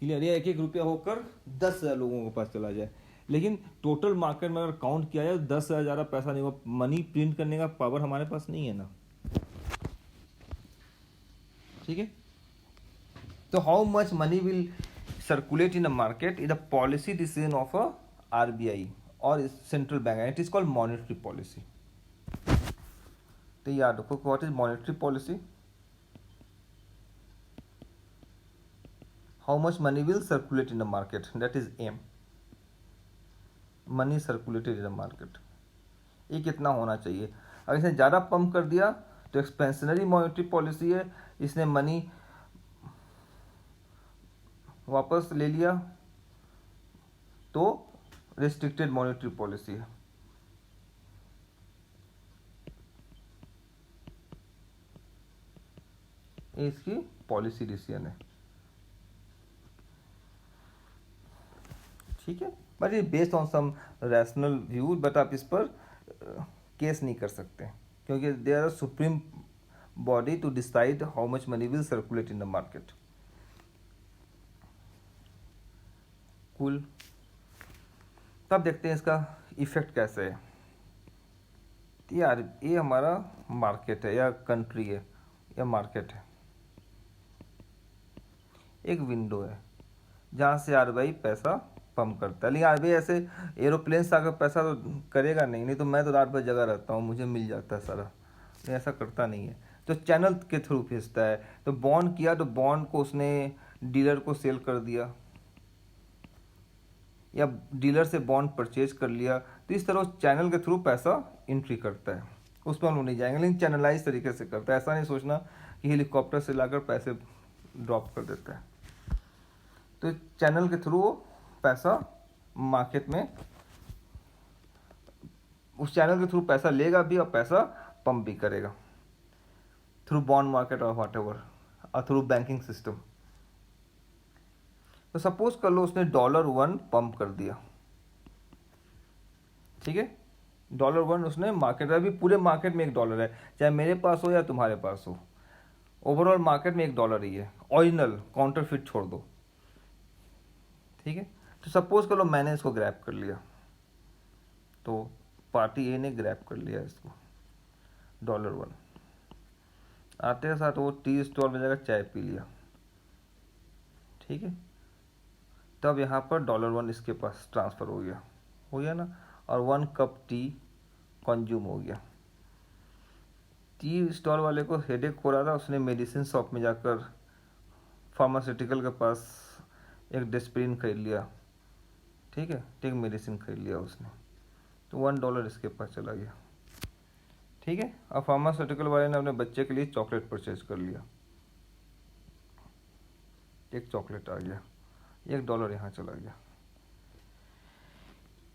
क्लियर? या 1-1 रुपया होकर 10,000 लोगों के पास चला जाए। लेकिन टोटल मार्केट में अगर काउंट किया जाए 10,000 ज़्यादा पैसा नहीं होगा। मनी प्रिंट करने का पावर हमारे पास नहीं है ना। ठीक है, तो how much money will circulate in a market is the policy decision of a RBI और central bank. It is called monetary policy. तो याद रखो, what is monetary policy? How much money will circulate in the market, that is M. Money circulated in the market, ये कितना होना चाहिए। अगर इसने ज़्यादा पंप कर दिया तो एक्सपेंशनरी मॉनेटरी पॉलिसी है, इसने मनी वापस ले लिया तो रिस्ट्रिक्टेड मॉनेटरी पॉलिसी है। ये इसकी पॉलिसी डिसीजन है, ठीक है। बट ये based on some rational view, but आप इस पर केस नहीं कर सकते क्योंकि they are supreme body to decide how much money will circulate in the market. Cool. तब देखते हैं इसका इफेक्ट कैसे है। यार ये हमारा मार्केट है या कंट्री है या मार्केट है, एक विंडो है जहाँ से आरबीआई पैसा पंप करता है। लेकिन आरबीआई ऐसे एरोप्लेन से आकर पैसा तो करेगा नहीं, नहीं तो मैं तो रात भर जगह रहता हूँ, मुझे मिल जाता है सारा। नहीं, ऐसा करता नहीं है, तो चैनल के थ्रू भेजता है। तो बॉन्ड किया तो बॉन्ड को उसने डीलर को सेल कर दिया या डीलर से बॉन्ड परचेज कर लिया, तो इस तरह उस चैनल के थ्रू पैसा एंट्री करता है। उस पर हम लोग नहीं जाएंगे, लेकिन चैनलाइज तरीके से करता है। ऐसा नहीं सोचना कि हेलीकॉप्टर से लाकर पैसे ड्रॉप कर देता है। तो चैनल के थ्रू वो पैसा मार्केट में, उस चैनल के थ्रू पैसा लेगा भी और पैसा पंप भी करेगा थ्रू बॉन्ड मार्केट और व्हाट एवर, और थ्रू बैंकिंग सिस्टम। तो सपोज कर लो उसने $1 पंप कर दिया, ठीक है। $1 उसने मार्केट, अभी पूरे मार्केट में $1 है, चाहे मेरे पास हो या तुम्हारे पास हो, ओवरऑल मार्केट में $1 ही है। ओरिजिनल काउंटरफिट छोड़ दो, ठीक है। तो सपोज कर लो मैंने इसको ग्रैब कर लिया, तो पार्टी ए ने ग्रैब कर लिया इसको $1। आते के साथ वो टी स्टॉल में जाकर चाय पी लिया, ठीक है। तब यहाँ पर $1 इसके पास ट्रांसफ़र हो गया ना, और 1 कप टी कंज्यूम हो गया। टी स्टॉल वाले को हेडेक हो रहा था, उसने मेडिसिन शॉप में जाकर फार्मास्यूटिकल के पास एक डिस्प्रिन खरीद लिया, ठीक है, एक मेडिसिन खरीद लिया उसने, तो $1 इसके पास चला गया, ठीक है। और फार्मास्यूटिकल वाले ने अपने बच्चे के लिए चॉकलेट परचेज कर लिया, एक चॉकलेट आ गया, $1 यहाँ चला गया।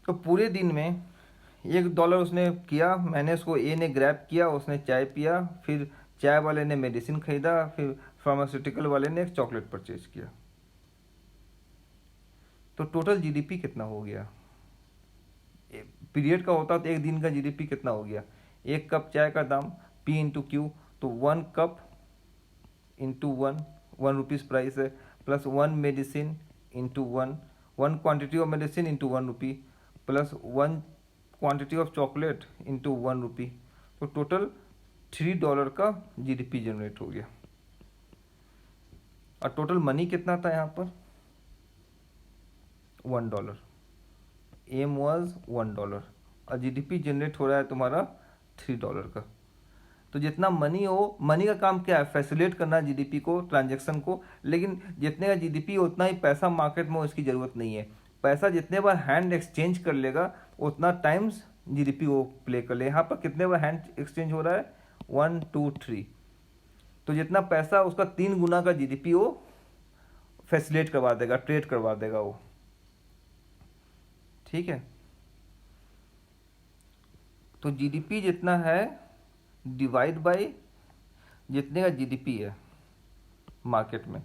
तो पूरे दिन में $1 उसने किया, मैंने उसको ए ने ग्रैब किया, उसने चाय पिया, फिर चाय वाले ने मेडिसिन खरीदा, फिर फार्मास्यूटिकल वाले ने एक चॉकलेट परचेज किया। तो टोटल जीडीपी कितना हो गया? पीरियड का होता तो एक दिन का जीडीपी कितना हो गया? 1 कप चाय का दाम P इंटू क्यू, तो 1 कप इंटू 1 रुपीज़ प्राइस है, plus 1 medicine into 1 quantity of medicine into 1 rupee, plus 1 quantity of chocolate into 1 रुपी, तो टोटल $3 का जीडीपी जनरेट हो गया। और टोटल मनी कितना था यहाँ पर? $1। एम वाज $1 और जीडीपी जनरेट हो रहा है तुम्हारा $3 का। तो जितना मनी हो, मनी का काम क्या है? फैसिलिटेट करना जीडीपी को, ट्रांजैक्शन को। लेकिन जितने का जीडीपी उतना ही पैसा मार्केट में उसकी ज़रूरत नहीं है। पैसा जितने बार हैंड एक्सचेंज कर लेगा उतना टाइम्स जीडीपी वो प्ले कर ले। यहाँ पर कितने बार हैंड एक्सचेंज हो रहा है? 1 2 3। तो जितना पैसा उसका 3 गुना का जीडीपी वो फैसिलिटेट करवा देगा, ट्रेड करवा देगा वो, ठीक है। तो जीडीपी जितना है डिवाइड बाय जितने का जीडीपी है मार्केट में,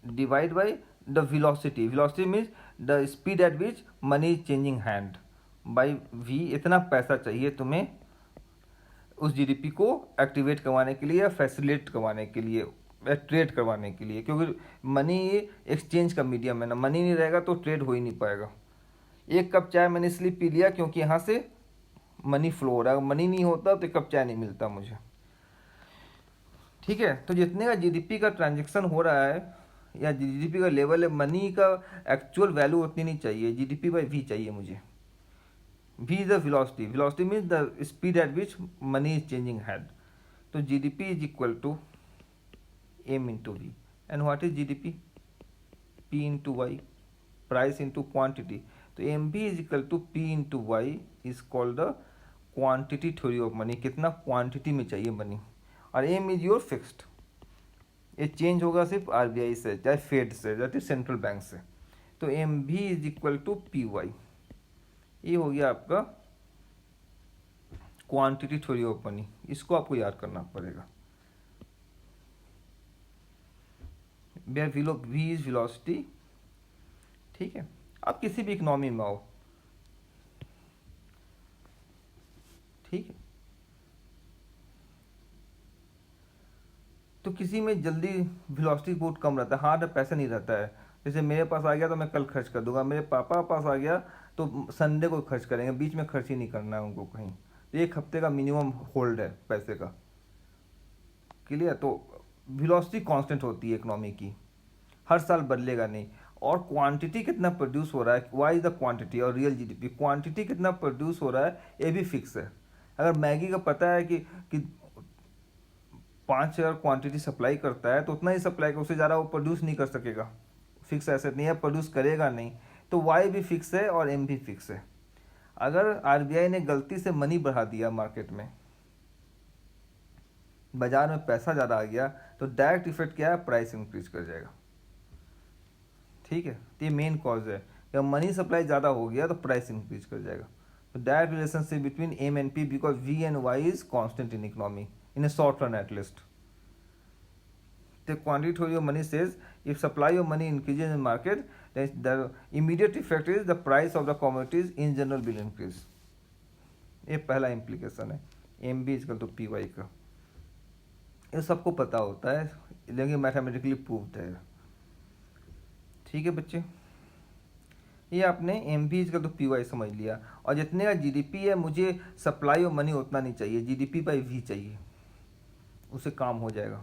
divide by the velocity. Velocity means the speed at which money is changing hand, by V. इतना पैसा चाहिए तुम्हें उस जीडीपी को एक्टिवेट करवाने के लिए या फैसिलिटेट करवाने के लिए या ट्रेड करवाने के लिए, क्योंकि मनी एक्सचेंज का मीडियम है ना। मनी नहीं रहेगा तो ट्रेड हो ही नहीं पाएगा। 1 कप चाय मैंने इसलिए पी लिया क्योंकि यहाँ से मनी फ्लो हो रहा है। मनी नहीं होता तो 1 कप चाय नहीं मिलता मुझे, ठीक है। तो जितने का जीडीपी का ट्रांजैक्शन हो रहा है या जीडीपी का लेवल है, मनी का एक्चुअल वैल्यू उतनी नहीं चाहिए, जीडीपी बाई वी चाहिए मुझे। V is the velocity, velocity means the speed at which money is changing hand. तो GDP is equal to M into V, and what is GDP? P into Y, price into quantity. तो M B is equal to P into Y is called the quantity theory of money. कितना quantity में चाहिए money, और M is your fixed. ये change होगा सिर्फ RBI से, चाहे फेड से, चाहे सेंट्रल बैंक से। तो एम भी is equal to P Y, ये हो गया आपका क्वांटिटी थ्योरी ऑफ मनी, इसको आपको याद करना पड़ेगा। वी इज वेलोसिटी, ठीक है। आप किसी भी इकोनॉमी में आओ, ठीक है, तो किसी में जल्दी वेलोसिटी बहुत कम रहता है, हार्ड पैसा नहीं रहता है। जैसे मेरे पास आ गया तो मैं कल खर्च कर दूंगा, मेरे पापा पास आ गया तो संडे को खर्च करेंगे, बीच में खर्च ही नहीं करना है उनको कहीं। तो एक हफ्ते का मिनिमम होल्ड है पैसे का, क्लियर। तो वेलोसिटी कांस्टेंट होती है इकोनॉमी की, हर साल बदलेगा नहीं। और क्वांटिटी कितना प्रोड्यूस हो रहा है, वाई इज द क्वांटिटी, और रियल जीडीपी, क्वांटिटी कितना प्रोड्यूस हो रहा है ये भी फिक्स है। अगर मैगी का पता है कि 5,000 क्वांटिटी सप्लाई करता है तो उतना ही सप्लाई कर, उससे ज़्यादा वो प्रोड्यूस नहीं कर सकेगा, फिक्स एसेट नहीं है, प्रोड्यूस करेगा नहीं। तो वाई भी फिक्स है और एम भी फिक्स है। अगर आरबीआई ने गलती से मनी बढ़ा दिया मार्केट में, बाजार में पैसा ज़्यादा आ गया, तो डायरेक्ट इफेक्ट क्या है, प्राइस इंक्रीज कर जाएगा, ठीक है। तो ये मेन कॉज है, जब मनी सप्लाई ज़्यादा हो गया तो प्राइस इंक्रीज कर जाएगा। तो direct relationship between M and P, because V and Y is constant in economy in a short run at least. The quantity theory of money says if supply of money increases in market, then the immediate effect is the price of the commodities in general will increase. ये पहला implication है M V is equal to P Y का। ये सबको पता होता है, लेकिन मैथमेटिकली प्रूव्ड है, ठीक है बच्चे। ये आपने M V is equal to P Y समझ लिया। और जितने का जीडीपी है, मुझे सप्लाई ऑफ मनी उतना नहीं चाहिए, जीडीपी बाई वी चाहिए, उससे काम हो जाएगा।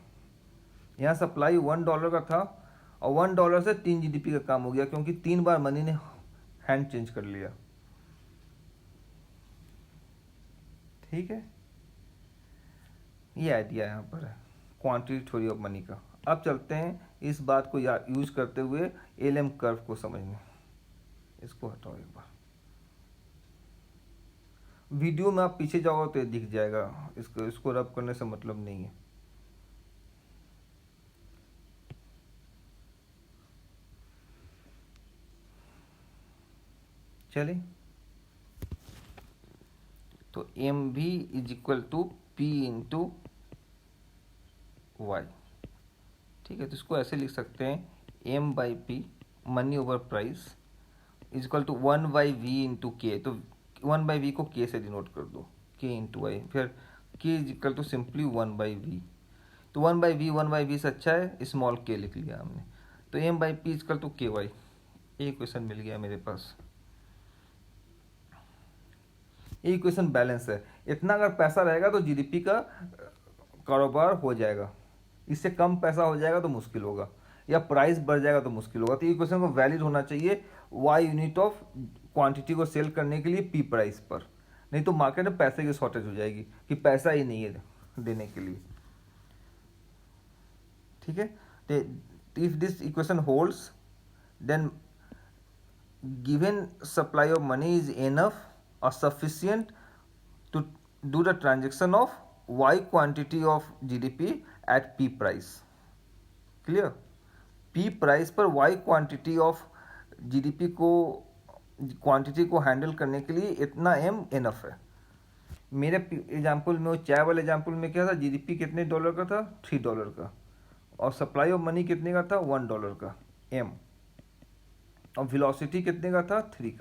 यहाँ सप्लाई $1 का था और $1 से 3 जीडीपी का काम हो गया, क्योंकि 3 बार मनी ने हैंड चेंज कर लिया, ठीक है। ये आइडिया यहाँ पर है क्वांटिटी थ्योरी ऑफ मनी का। अब चलते हैं इस बात को यूज करते हुए एलएम कर्व को समझने। इसको हटाओ एक बार, वीडियो में आप पीछे जाओगे तो ये दिख जाएगा, इसको रब करने से मतलब नहीं है। चले, तो एम भी is equal to P into Y, ठीक है। तो इसको ऐसे लिख सकते हैं, M by P money over price is equal to 1/v into K. तो 1/v को के से डिनोट कर दो, के इंटू वाई, फिर के is equal to simply 1/v। तो 1/v से अच्छा है स्मॉल के लिख लिया हमने। तो M by P is equal to K Y, ये इक्वेशन मिल गया मेरे पास। ये इक्वेशन बैलेंस है। इतना अगर पैसा रहेगा तो जीडीपी का कारोबार हो जाएगा, इससे कम पैसा हो जाएगा तो मुश्किल होगा, या प्राइस बढ़ जाएगा तो मुश्किल होगा। तो ये इक्वेशन को वैलिड होना चाहिए वाई यूनिट ऑफ क्वांटिटी को सेल करने के लिए पी प्राइस पर, नहीं तो मार्केट में पैसे की शॉर्टेज हो जाएगी कि पैसा ही नहीं है देने के लिए, ठीक है। If this equation holds, then given supply of money is enough or sufficient to do the transaction of y quantity of GDP at p price. Clear? p price पर y quantity of GDP को quantity को handle करने के लिए इतना m enough है। मेरे example में, वो चाय वाले एग्जाम्पल में क्या था, जीडीपी कितने डॉलर का था, $3 का, और सप्लाई ऑफ मनी कितने का था, $1 का m, और वेलोसिटी कितने का था, 3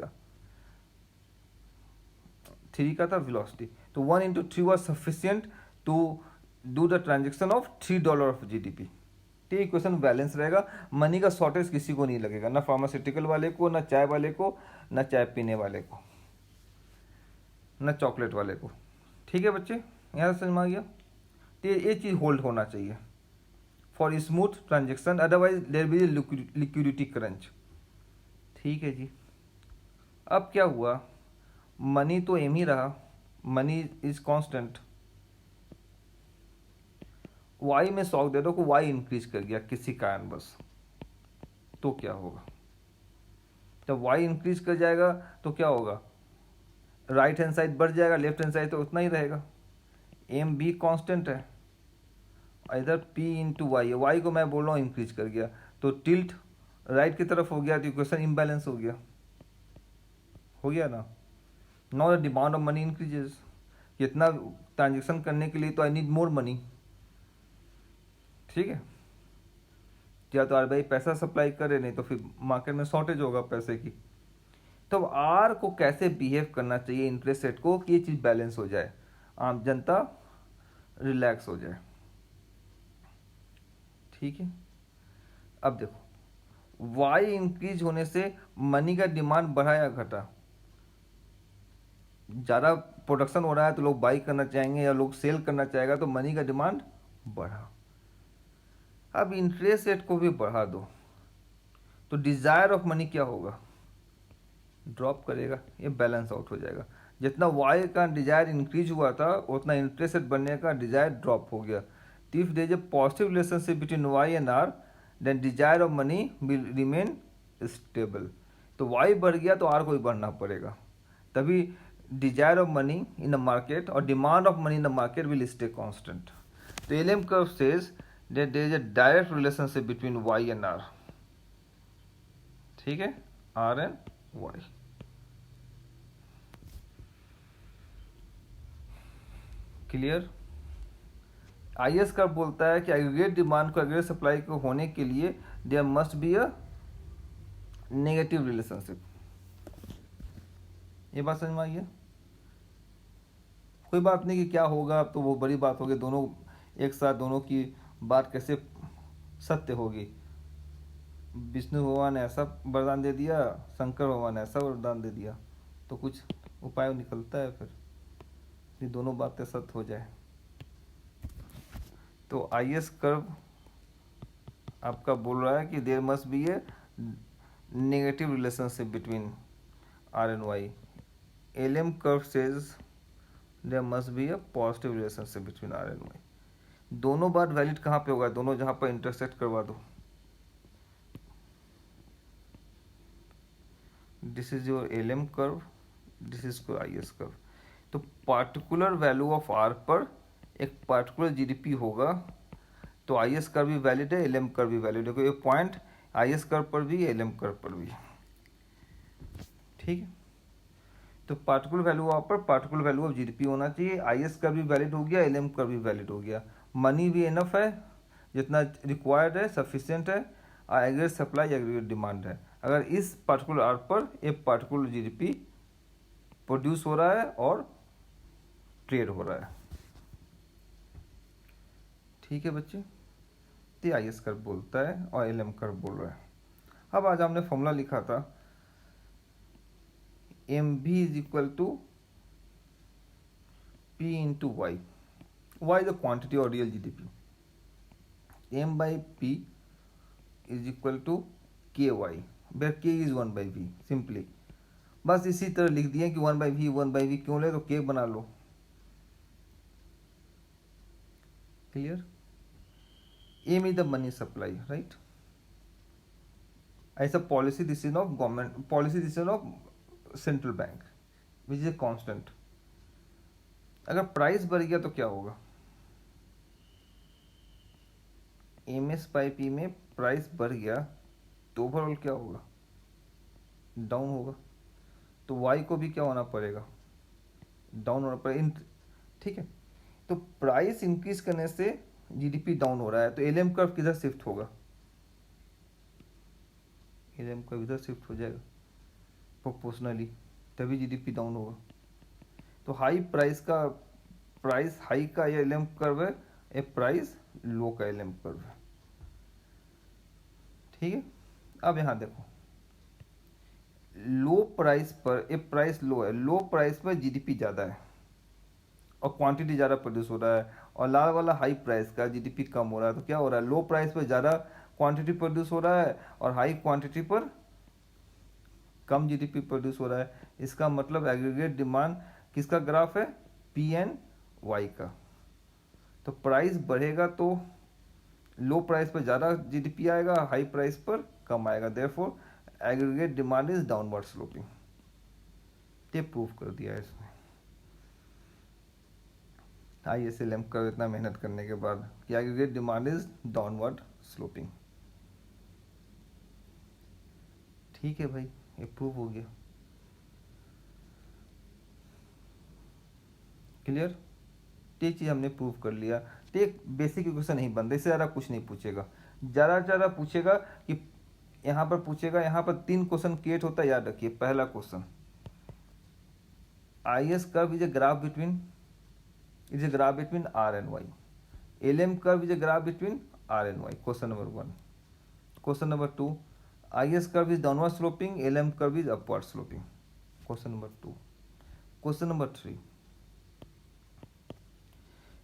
का था वेलोसिटी। तो 1 into 3 was sufficient to do the transaction of $3 of GDP. तो इक्वेशन बैलेंस रहेगा, मनी का शॉर्टेज किसी को नहीं लगेगा, ना फार्मास्यूटिकल वाले को, ना चाय वाले को, ना चाय पीने वाले को, ना चॉकलेट वाले को, ठीक है बच्चे, यहाँ से समझ में आ गया। तो ये चीज़ होल्ड होना चाहिए for smooth transaction, otherwise there be liquidity crunch, ठीक है जी। अब क्या हुआ, मनी तो एम ही रहा, मनी इज कांस्टेंट, वाई में शॉक दे दो कि वाई इंक्रीज कर गया किसी कारण बस, तो क्या होगा, जब वाई इंक्रीज कर जाएगा तो क्या होगा, राइट हैंड साइड बढ़ जाएगा, लेफ्ट हैंड साइड तो उतना ही रहेगा। एम बी कांस्टेंट है, इधर पी इंटू वाई है, वाई को मैं बोल रहा हूँ इंक्रीज कर गया, तो टिल्ट राइट की तरफ हो गया, तो इक्वेशन इम्बैलेंस हो गया ना। Now the demand of money increases, इतना ट्रांजेक्शन करने के लिए तो आई नीड मोर मनी, ठीक है। या तो आर पैसा सप्लाई करे, नहीं तो फिर मार्केट में शॉर्टेज होगा पैसे की। तो आर को कैसे बिहेव करना चाहिए इंटरेस्ट रेट को कि ये चीज़ बैलेंस हो जाए, आम जनता रिलैक्स हो जाए, ठीक है। अब देखो वाई इंक्रीज होने से मनी का डिमांड बढ़ा या घटा, ज़्यादा प्रोडक्शन हो रहा है तो लोग बाई करना चाहेंगे या लोग सेल करना चाहेगा, तो मनी का डिमांड बढ़ा। अब इंटरेस्ट रेट को भी बढ़ा दो तो डिज़ायर ऑफ मनी क्या होगा, ड्रॉप करेगा, ये बैलेंस आउट हो जाएगा। जितना वाई का डिजायर इंक्रीज हुआ था उतना इंटरेस्ट रेट बनने का डिजायर ड्रॉप हो गया। तो if there is a positive relationship between Y and R then desire of money will remain stable. तो वाई बढ़ गया तो आर को भी बढ़ना पड़ेगा, तभी desire of money in the market और demand of money in the market will stay constant. तो LM curve says that there is a direct relationship between Y and R, ठीक है, R and Y. Clear. IS का बोलता है कि aggregate demand को aggregate supply को होने के लिए there must be a negative relationship. ये बात समझ में आई है। कोई बात नहीं कि क्या होगा, अब तो वो बड़ी बात होगी, दोनों एक साथ दोनों की बात कैसे सत्य होगी। विष्णु भगवान ने ऐसा वरदान दे दिया, शंकर भगवान ने ऐसा वरदान दे दिया, तो कुछ उपाय निकलता है फिर ये दोनों बातें सत्य हो जाए। तो आईएस कर्व आपका बोल रहा है कि there must be a negative relationship between R and Y. LM curve says there must be a positive relationship between R and Y. दोनों बात वैलिड कहाँ पे होगा, दोनों जहाँ पर इंटरसेक्ट करवा दो। This is your LM curve, this is your IS curve. तो पार्टिकुलर वैल्यू ऑफ आर पर एक पार्टिकुलर जीडीपी होगा, तो आईएस कर्व भी वैलिड है, एलएम कर्व भी वैलिड है। कोई पॉइंट आईएस कर्व पर भी एलएम कर्व पर भी, ठीक है। तो पार्टिकुलर वैल्यू ऑफ पर पार्टिकुलर वैल्यू ऑफ जीडीपी होना चाहिए। आईएस कर्व भी वैलिड हो गया, एलएम कर्व भी वैलिड हो गया। मनी भी इनफ है, जितना रिक्वायर्ड है सफिशिएंट है, एग्रीगेट सप्लाई एग्रीगेट डिमांड है। अगर इस पार्टिकुलर आर पर एक पार्टिकुलर जीडीपी प्रोड्यूस हो रहा है और ट्रेड हो रहा है, ठीक है बच्चे। तो आईएस कर्व बोलता है और एलएम कर्व बोल रहा है। अब आज हमने फॉर्मूला लिखा था एम भी is equal to P into Y, Y the quantity और real GDP, M by P is equal to K Y, where K is 1/v। Simply बस इसी तरह लिख दिए कि 1/v 1/v क्यों ले, तो के बना लो। Clear. M is the money supply, right. ऐसा policy decision of government, policy decision of central bank which is a constant. अगर प्राइस बढ़ गया तो क्या होगा, एम एस बाई पी में प्राइस बढ़ गया तो ओवरऑल क्या होगा, डाउन होगा। तो वाई को भी क्या होना पड़ेगा, डाउन होना पड़ेगा, ठीक है। तो प्राइस इंक्रीज करने से जीडीपी डाउन हो रहा है, तो एलएम कर्व किधर शिफ्ट होगा, एलएम कर्व इधर शिफ्ट हो जाएगा प्रोपोर्शनली, तभी जीडीपी डाउन होगा। तो हाई प्राइस का, प्राइस हाई का ये एलएम कर्व है, ए प्राइस लो का एलएम कर्व है, ठीक है। अब यहां देखो लो प्राइस पर, ए प्राइस लो है, लो प्राइस पर जीडीपी ज़्यादा है और क्वांटिटी ज़्यादा प्रोड्यूस हो रहा है, और लाल वाला हाई प्राइस का जीडीपी कम हो रहा है। तो क्या हो रहा है, लो प्राइस पर ज़्यादा क्वांटिटी प्रोड्यूस हो रहा है और हाई क्वांटिटी पर कम जीडीपी प्रोड्यूस हो रहा है। इसका मतलब एग्रीगेट डिमांड किसका ग्राफ है, पी एन वाई का। तो प्राइस बढ़ेगा तो लो प्राइस पर ज़्यादा जीडीपी आएगा, हाई प्राइस पर कम आएगा, therefore aggregate demand is downward sloping. ये प्रूफ कर दिया है इसमें आईएसएलएम का इतना मेहनत करने के बाद कि aggregate demand is downward sloping. ठीक है भाई, ये प्रूव हो गया। क्लियर। तो ये चीज़ हमने प्रूव कर लिया। तो एक बेसिक इक्वेशन नहीं बनता, इससे ज़्यादा कुछ नहीं पूछेगा। ज़्यादा से ज़्यादा पूछेगा कि यहाँ पर पूछेगा, यहाँ पर 3 क्वेश्चन क्रिएट होता है, याद रखिए। पहला question, I S curve is a graph between R and Y. L M curve is a graph between R and Y, question number 1। Question number 2, I S curve is downward sloping, L M curve is upward sloping, question number 2। Question number 3,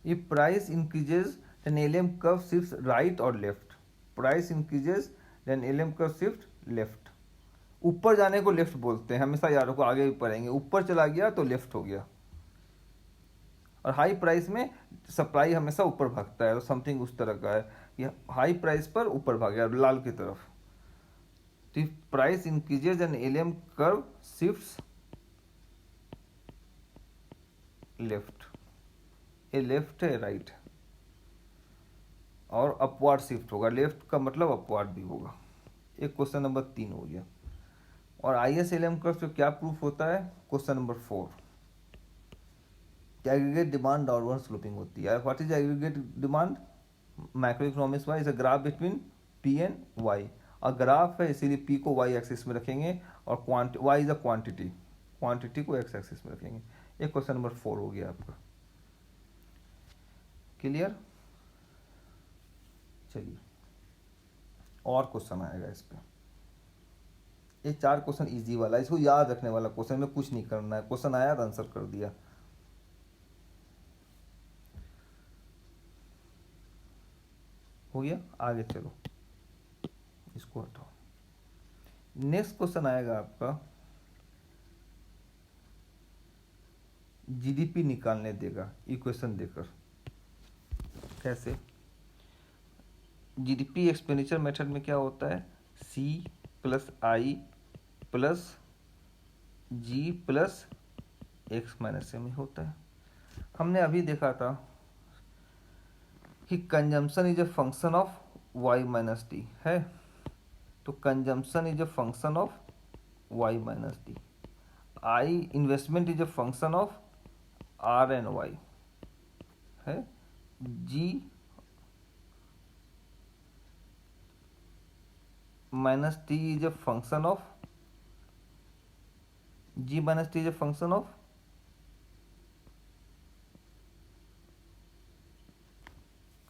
if price increases then LM curve shifts right or left, price increases then LM curve shift left। ऊपर जाने को left बोलते हैं, हमेशा याद रखो, आगे भी पढ़ेंगे। ऊपर चला गया तो लेफ्ट हो गया, और हाई प्राइस में सप्लाई हमेशा ऊपर भागता है, तो समथिंग उस तरह का है कि हाई प्राइस पर ऊपर भागेगा लाल की तरफ। तो price increases and LM curve shifts left, ये लेफ्ट है, राइट, और अपवार्ड शिफ्ट होगा। लेफ्ट का मतलब अपवार्ड भी होगा। एक क्वेश्चन नंबर 3 हो गया। और ISLM का जो क्या प्रूफ होता है, question number 4, aggregate demand downward sloping होती है। What is aggregate demand, macro economics wise a graph between P and Y। और ग्राफ है इसीलिए P को Y एक्सिस में रखेंगे, और Y इज अ क्वांटिटी को X एक्सिस में रखेंगे। ये क्वेश्चन नंबर 4 हो गया आपका। क्लियर। चलिए और क्वेश्चन आएगा इस पे। ये 4 क्वेश्चन इजी वाला है, इसको याद रखने वाला क्वेश्चन में कुछ नहीं करना है। क्वेश्चन आया तो आंसर कर दिया। हो गया, आगे चलो, इसको हटाओ। नेक्स्ट क्वेश्चन आएगा आपका, जीडीपी निकालने देगा इक्वेशन देकर। कैसे? जीडीपी एक्सपेंडिचर मेथड में क्या होता है, C plus I plus G plus X minus M होता है। हमने अभी देखा था कि consumption is a function of Y minus D है, तो consumption is a function of Y minus D. I investment is a function of R and Y है। G minus T is a function of, G minus T is a function of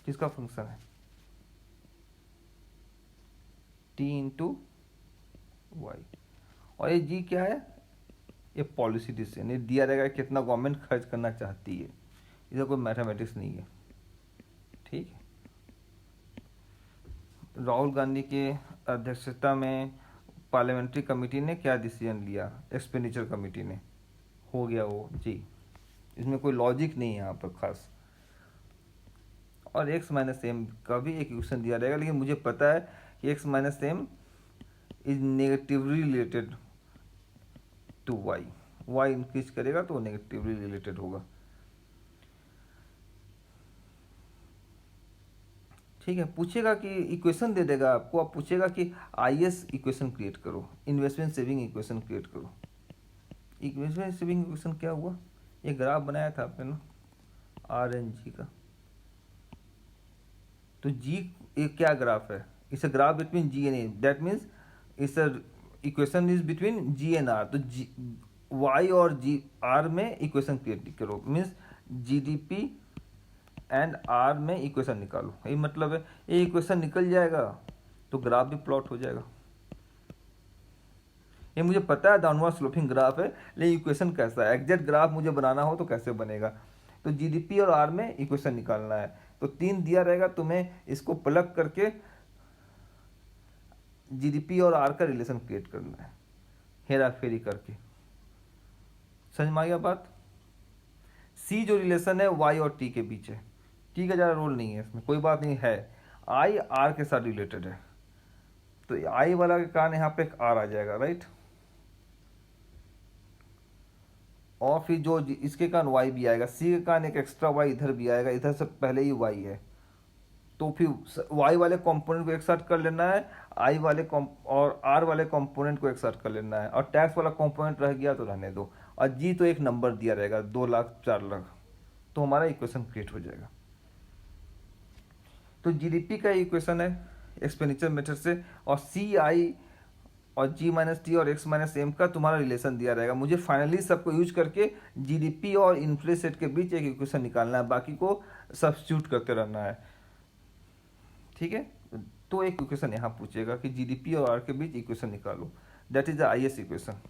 किसका function है, T into Y. और ये जी क्या है, ये policy decision, ये दिया रहेगा कितना गवर्नमेंट खर्च करना चाहती है, इसका कोई मैथमेटिक्स नहीं है। ठीक है। राहुल गांधी के अध्यक्षता में पार्लियामेंट्री कमेटी ने क्या डिसीजन लिया, एक्सपेंडिचर कमेटी ने, हो गया वो जी। इसमें कोई लॉजिक नहीं है यहाँ पर खास। और एक्स माइनस एम का भी एक इक्वेशन दिया रहेगा, लेकिन मुझे पता है कि X minus M is negatively related to Y. Y increase करेगा तो नेगेटिवली रिलेटेड होगा। ठीक है। पूछेगा कि इक्वेशन दे देगा आपको, अब पूछेगा कि आईएस इक्वेशन क्रिएट करो, इन्वेस्टमेंट सेविंग इक्वेशन क्रिएट करो। इन्वेस्टमेंट सेविंग इक्वेशन क्या हुआ, ये ग्राफ बनाया था आपने ना आर एन जी का, तो जी एक क्या ग्राफ है, it's a graph between G and A, that means it's a equation is between G and R. तो जी वाई और जी आर में इक्वेशन क्रिएट करो, मीन्स जीडीपी एंड आर में इक्वेशन निकालो, यही मतलब है। ये इक्वेशन निकल जाएगा तो ग्राफ भी प्लॉट हो जाएगा। ये मुझे पता है डाउनवर्ड स्लोपिंग ग्राफ है, लेकिन इक्वेशन कैसा है, एग्जैक्ट ग्राफ मुझे बनाना हो तो कैसे बनेगा। तो जीडीपी और आर में इक्वेशन निकालना है, तो 3 दिया रहेगा, तुम्हें इसको प्लग करके जीडीपी और आर का रिलेशन क्रिएट करना है, हेरा फेरी करके। समझ में आ गया बात। सी जो रिलेशन है वाई और टी के बीच है, टी का ज़्यादा रोल नहीं है इसमें, कोई बात नहीं है। आई आर के साथ रिलेटेड है, तो आई वाला के कारण यहाँ पे एक आर आ जाएगा, राइट। और फिर जो इसके कारण वाई भी आएगा, सी के कारण एक एक्स्ट्रा वाई इधर भी आएगा, इधर से पहले ही वाई है, तो फिर वाई वाले कंपोनेंट को एक साथ कर लेना है, आई वाले और आर वाले कंपोनेंट को एक साथ कर लेना है, और टैक्स वाला कंपोनेंट रह गया तो रहने दो। और जी तो एक नंबर दिया रहेगा, 2 लाख 4 लाख, तो हमारा इक्वेशन क्रिएट हो जाएगा। तो जीडीपी का इक्वेशन है एक्सपेंडिचर मेथड से, और सी आई और जी माइनस टी और एक्स माइनस एम का तुम्हारा रिलेशन दिया रहेगा। मुझे फाइनली सबको यूज करके जीडीपी और इन्फ्लेशन रेट के बीच एक इक्वेशन निकालना है, बाकी को सब्स्टिट्यूट करते रहना है। ठीक है, तो एक इक्वेशन यहाँ पूछेगा कि जीडीपी और आर के बीच इक्वेशन निकालो, that is the IS equation.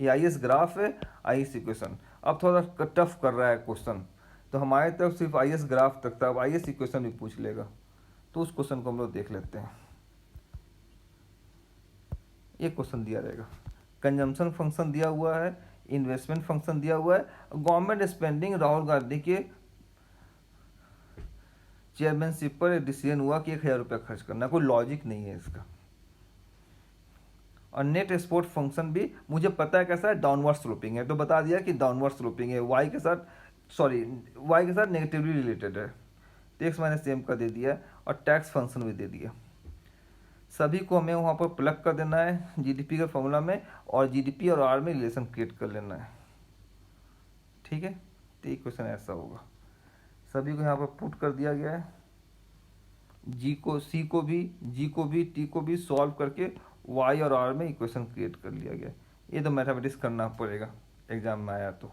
ये आईएस ग्राफ है, आईएस इक्वेशन। अब थोड़ा टफ कर रहा है क्वेश्चन, तो हमारे तरफ सिर्फ आईएस ग्राफ तक था, अब आईएस इक्वेशन भी पूछ लेगा, तो उस क्वेश्चन को हम लोग देख लेते हैं। एक क्वेश्चन दिया रहेगा, कंजम्पशन फंक्शन दिया हुआ है, इन्वेस्टमेंट फंक्शन दिया हुआ है, गवर्नमेंट स्पेंडिंग राहुल गांधी के चेयरमैनशिप पर एक डिसीजन हुआ कि 1000 रुपया खर्च करना, कोई लॉजिक नहीं है इसका। और नेट एक्सपोर्ट फंक्शन भी मुझे पता है कैसा है, डाउनवर्ड स्लोपिंग है, तो बता दिया कि डाउनवर्ड स्लोपिंग है, वाई के साथ नेगेटिवली रिलेटेड है, तो एक्स माइनस एम का दे दिया, और टैक्स फंक्शन भी दे दिया। सभी को हमें वहाँ पर प्लग कर देना है जीडीपी के फॉर्मूला में, और जीडीपी और आर में रिलेशन क्रिएट कर लेना है। ठीक है, तो ये क्वेश्चन ऐसा होगा, सभी को यहाँ पर पुट कर दिया गया है, जी को सी को भी, जी को भी, टी को भी सॉल्व करके वाई और आर में इक्वेशन क्रिएट कर लिया गया। ये तो मैथमेटिक्स करना पड़ेगा एग्जाम में आया तो।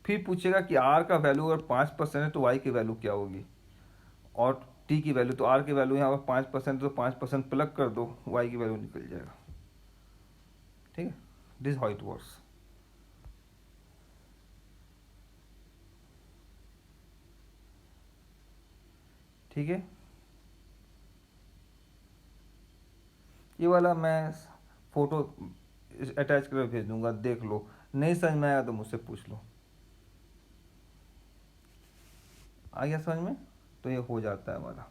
फिर पूछेगा कि आर का वैल्यू अगर 5% है तो वाई की वैल्यू क्या होगी, और टी की वैल्यू, तो आर की वैल्यू यहाँ पर 5% तो 5% प्लग कर दो, वाई की वैल्यू निकल जाएगा। ठीक है, दिस हाउ इट वर्क्स। ठीक है, ये वाला मैं फोटो अटैच करके भेज दूंगा, देख लो, नहीं समझ में आया तो मुझसे पूछ लो। आ गया समझ में, तो ये हो जाता है हमारा।